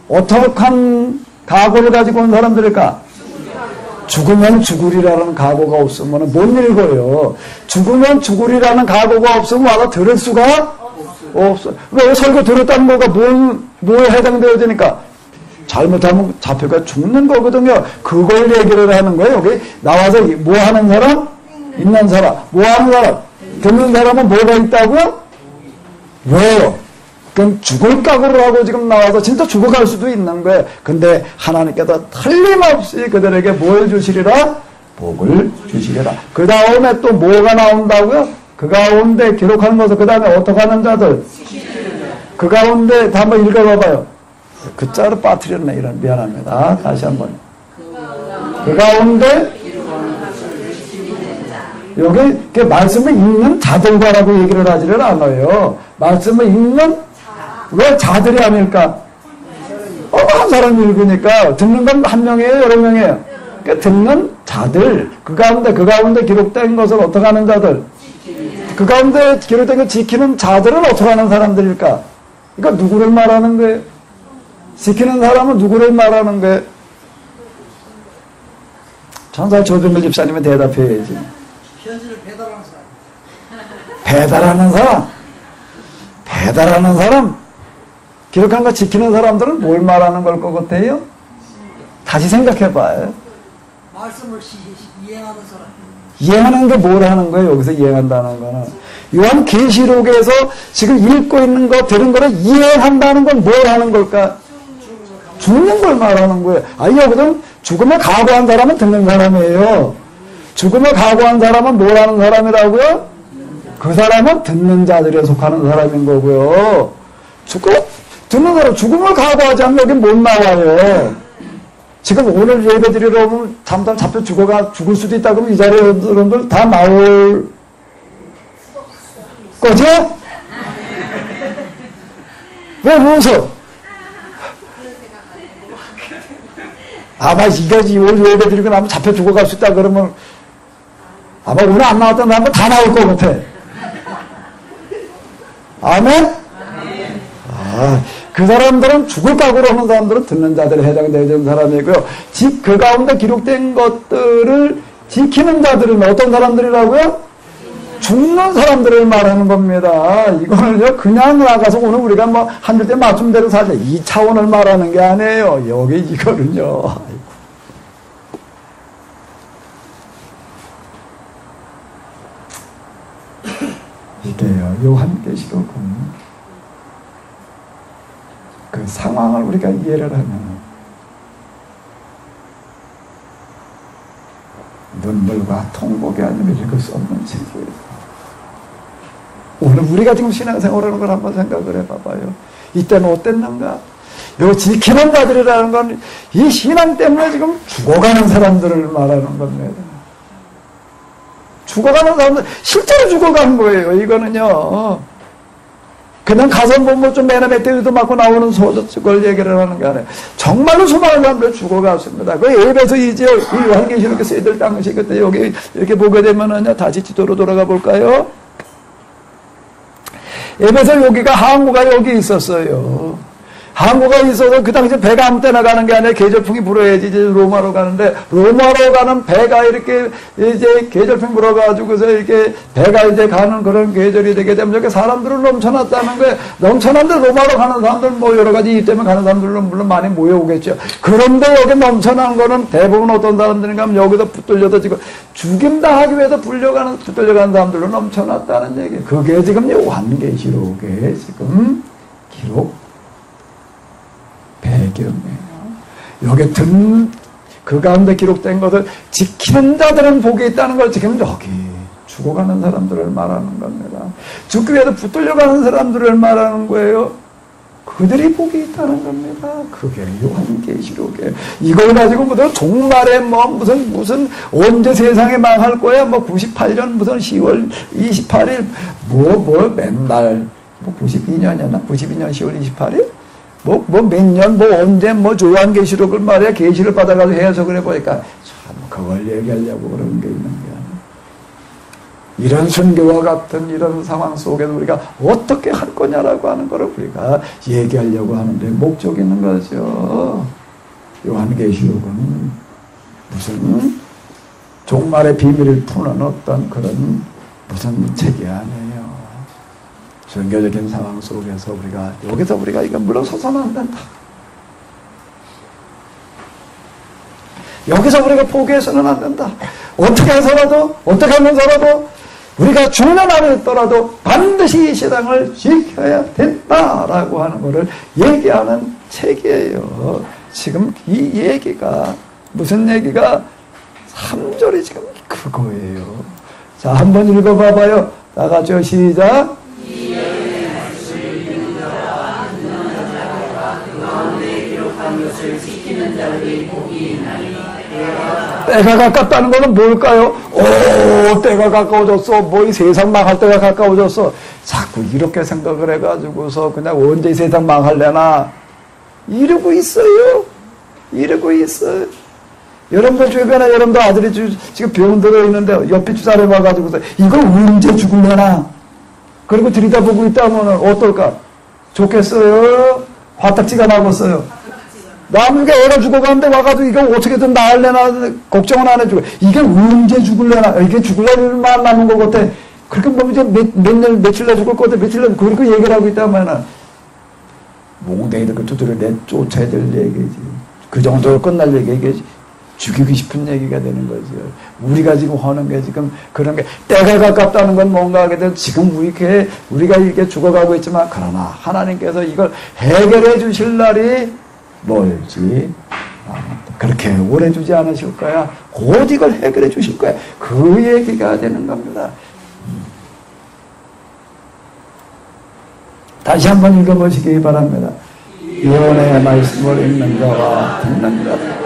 어떻게 한 각오를 가지고 온 사람들일까? 죽으면 죽으리라는 각오가 없으면 못 읽어요. 죽으면 죽으리라는 각오가 없으면 와서 들을 수가 없어. 왜 설교 들었다는 거가 뭐에 해당되어지니까 잘못하면 잡혀가 죽는 거거든요. 그걸 얘기를 하는 거예요. 여기 나와서 뭐 하는 사람? 있는 사람. 뭐 하는 사람? 듣는 사람은 뭐가 있다고요? 왜요? 그럼 죽을 각오를 하고 지금 나와서 진짜 죽어갈 수도 있는 거예요. 근데 하나님께서 틀림없이 그들에게 뭘 주시리라? 복을 주시리라. 그 다음에 또 뭐가 나온다고요? 그 가운데 기록하는 것을 그 다음에 어떻게 하는 자들? 그 가운데 한번 읽어봐봐요. 그 자를 빠뜨렸네. 이런 미안합니다. 다시 한번. 그 가운데 여기 말씀을 읽는 자들과라고 얘기를 하지를 않아요. 말씀을 읽는 왜 자들이 아닐까? 한 사람이 읽으니까 듣는 건 한 명이에요, 여러 명이에요. 그러니까 듣는 자들 그 가운데 기록된 것을 어떻게 하는 자들? 그 가운데 기록된 걸 지키는 자들은 어떻게 하는 사람들일까? 그러니까 누구를 말하는 거예요? 지키는 사람은 누구를 말하는 거예요? 전사 조병일 집사님은 대답해야지. 현실을 배달하는 사람. 배달하는 사람? 기록한 거 지키는 사람들은 뭘 말하는 걸 것 같아요? 다시 생각해봐요. 말씀을 이행하는 사람. 이행하는 게 뭘 하는 거예요? 여기서 이행한다는 거는. 요한 계시록에서 지금 읽고 있는 거, 들은 거를 이행한다는 건 뭘 하는 걸까? 죽는 걸 말하는 거예요. 여기는 죽음을 각오한 사람은 듣는 사람이에요. 죽음을 각오한 사람은 뭘 하는 사람이라고요? 그 사람은 듣는 자들에 속하는 사람인 거고요. 듣는 사람, 죽음을 각오하지 않으면 여기 못 나와요. 지금 오늘 예배 드리러 오면 잠깐 잡혀 죽을 수도 있다 그러면 이 자리에 여러분들 다 나올 거죠? 왜 웃어? 아마 이거지, 오늘 예배 드리고 나면 잡혀 죽어갈 수 있다 그러면 아마 오늘 안 나왔던 사람은 다 나올 것 같아. 아멘? 그 사람들은 죽을 각오로 하는 사람들은 듣는 자들에 해당되는 사람이고요. 그 가운데 기록된 것들을 지키는 자들은 어떤 사람들이라고요? 죽는 사람들을 말하는 겁니다. 이거는요, 그냥 나가서 오늘 우리가 뭐 한 줄 때 맞춤대로 살자. 이 차원을 말하는 게 아니에요. 여기 이거는요. 이래요. 요한계시록은 그 상황을 우리가 이해를 하면 눈물과 통곡이 아니면 읽을 수 없는 책이에요. 오늘 우리가 지금 신앙생활을 하는 걸 한번 생각을 해봐봐요. 이때는 어땠는가? 요 지키는 자들이라는 건 이 신앙 때문에 지금 죽어가는 사람들을 말하는 겁니다. 죽어가는 사람들, 실제로 죽어가는 거예요. 이거는요. 그냥 가서 뭐 좀 매너 멧돼지도 맞고 나오는 그걸 얘기를 하는 게 아니에요. 정말로 수많은 사람들 죽어갔습니다. 그 에베소 이제 이 요한계시록에 쓰이들 당시 그때 여기 이렇게 보게 되면은요, 다시 지도로 돌아가 볼까요? 에베소 여기가 항구가 여기 있었어요. 항구가 있어서 그 당시 배가 아무 때나 가는 게 아니라 계절풍이 불어야지 이제 로마로 가는데, 로마로 가는 배가 이렇게 이제 계절풍 불어가지고서 이렇게 배가 이제 가는 그런 계절이 되게 되면 이렇게 사람들을 넘쳐났다는 거예요. 넘쳐난데 로마로 가는 사람들 뭐 여러 가지 이유 때문에 가는 사람들은 물론 많이 모여오겠죠. 그런데 여기 넘쳐난 거는 대부분 어떤 사람들인가 하면 여기서 붙들려서 지금 죽임당하기 위해서 붙들려가는 사람들로 넘쳐났다는 얘기예요. 그게 지금 요한계시록에 지금 기록 배경이에요. 여기 그 가운데 기록된 것을 지키는 자들은 복이 있다는 걸 지금 여기 죽어가는 사람들을 말하는 겁니다. 죽기 위해서 붙들려가는 사람들을 말하는 거예요. 그들이 복이 있다는 겁니다. 그게 요한계시록에 이걸 가지고 무슨 종말에 뭐 무슨 언제 세상에 망할 거야 뭐 98년 무슨 10월 28일 뭐 맨날 뭐 92년이었나 92년 10월 28일 뭐 몇 년, 언제, 요한계시록을 말이야, 계시를 받아가지고 해석을 해보니까, 참, 그걸 얘기하려고 그런 게 있는 게 아니에요. 이런 순교와 같은 이런 상황 속에서 우리가 어떻게 할 거냐라고 하는 거를 우리가 얘기하려고 하는데, 목적이 있는 거죠. 요한계시록은 무슨 종말의 비밀을 푸는 어떤 그런 무슨 책이 아니에요. 종교적인 상황 속에서 여기서 우리가 이거 물러서서는 안 된다. 여기서 우리가 포기해서는 안 된다. 어떻게 하면서라도 우리가 죽는 한이 있더라도 반드시 이 신앙을 지켜야 된다라고 하는 것을 얘기하는 책이에요. 지금 이 얘기가 무슨 얘기가 3절이 지금 그거예요. 자, 한번 읽어봐봐요. 다 같이요. 시작. 때가 가깝다는 것은 뭘까요? 때가 가까워졌어. 뭐 이 세상 망할 때가 가까워졌어. 자꾸 이렇게 생각을 해가지고서 그냥 언제 이 세상 망할래나 이러고 있어요. 여러분들 주변에 여러분들 아들이 지금 병원 들어있는데 옆에 주사를 와가지고서 이걸 언제 죽을래나 그리고 들여다보고 있다면 어떨까? 좋겠어요? 화딱지가 나겠어요? 남에게 애가 죽어가는데 와가지고 이거 어떻게든 나을래나 걱정은 안 해주고 이게 언제 죽을래나 이게 죽을래만 남은 것 같아. 그렇게 뭐 이제 며칠 내 죽을 것 같아. 며칠 내 그렇게 얘기를 하고 있다면은 몽댕이들 그 두드려 내쫓아야 될 얘기지. 그 정도로 끝날 얘기지. 죽이고 싶은 얘기가 되는 거죠. 우리가 지금 하는 게 지금 그런 게 때가 가깝다는 건 뭔가 하게 되면 지금 우리가 이렇게 죽어가고 있지만 그러나 하나님께서 이걸 해결해 주실 날이 멀지 그렇게 오래 주지 않으실 거야. 곧 이걸 해결해 주실 거야. 그 얘기가 되는 겁니다. 다시 한번 읽어보시기 바랍니다. 예언의 말씀을 읽는 자와 듣는 자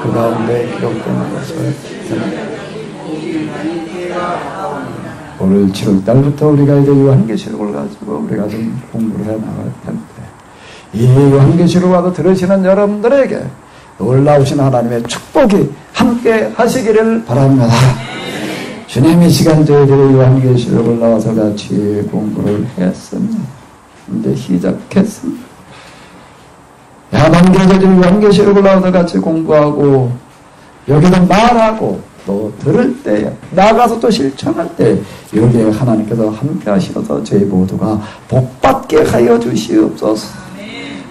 그 가운데 기록되는 것을 오늘 7월달부터 우리가 이제 요한계시록을 가지고 우리가 좀 공부를 해나갈 텐데 이 요한계시록을 들으시는 여러분들에게 놀라우신 하나님의 축복이 함께 하시기를 바랍니다. 주님 이 시간 저희들이 요한계시록을 나와서 같이 공부를 했습니다. 이제 시작했습니다. 야만계적인 요한계시록을 나와서 같이 공부하고 여기서 말하고 또 들을 때 나가서 또 실천할 때 여기에 하나님께서 함께 하시어서 저희 모두가 복받게 하여 주시옵소서.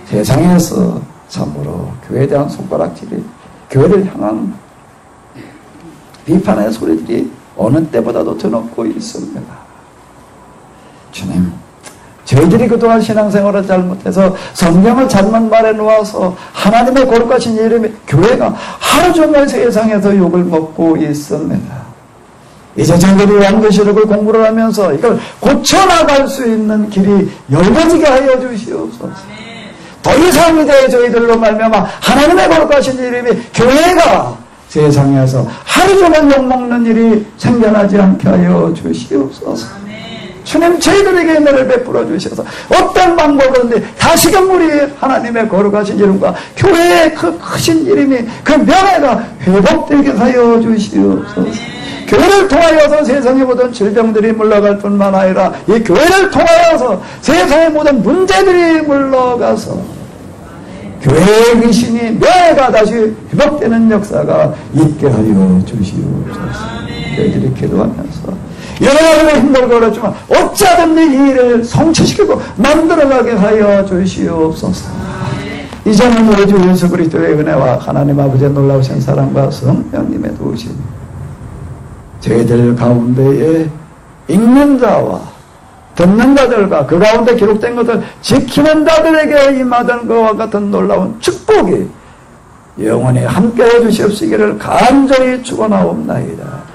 세상에서 참으로 교회에 대한 손가락질이 교회를 향한 비판의 소리들이 어느 때보다도 더 높고 있습니다. 주님 저희들이 그동안 신앙생활을 잘못해서 성경을 잘못 말해놓아서 하나님의 거룩하신 이름의 교회가 하루 종일 세상에서 욕을 먹고 있습니다. 이제 저희들이 요한계시록을 공부를 하면서 이걸 고쳐나갈 수 있는 길이 열려지게 하여 주시옵소서. 더 이상 이제 저희들로 말미암아 하나님의 거룩하신 이름이 교회가 세상에서 하루 종일 욕 먹는 일이 생겨나지 않게 하여 주시옵소서. 주님 저희들에게 은혜를 베풀어 주셔서 어떤 방법이든지 다시금 우리 하나님의 거룩하신 이름과 교회의 그 크신 이름이 그 명예가 회복되게 하여 주시옵소서. 교회를 통하여서 세상의 모든 질병들이 물러갈 뿐만 아니라 이 교회를 통하여서 세상의 모든 문제들이 물러가서 교회의 귀신이 명예가 다시 회복되는 역사가 있게 하여 주시옵소서. 저희들이 기도하면서 여러분이 힘들고 그렇지만 어찌하든 이 일을 성취시키고 만들어가게 하여 주시옵소서. 이제는 우리 주 예수 그리스도의 은혜와 하나님 아버지의 놀라우신 사랑과 성령님의 도우심 저희들 가운데에 읽는 자와 듣는 자들과 그 가운데 기록된 것을 지키는 자들에게 임하던 것과 같은 놀라운 축복이 영원히 함께해 주시옵시기를 간절히 축원하옵나이다.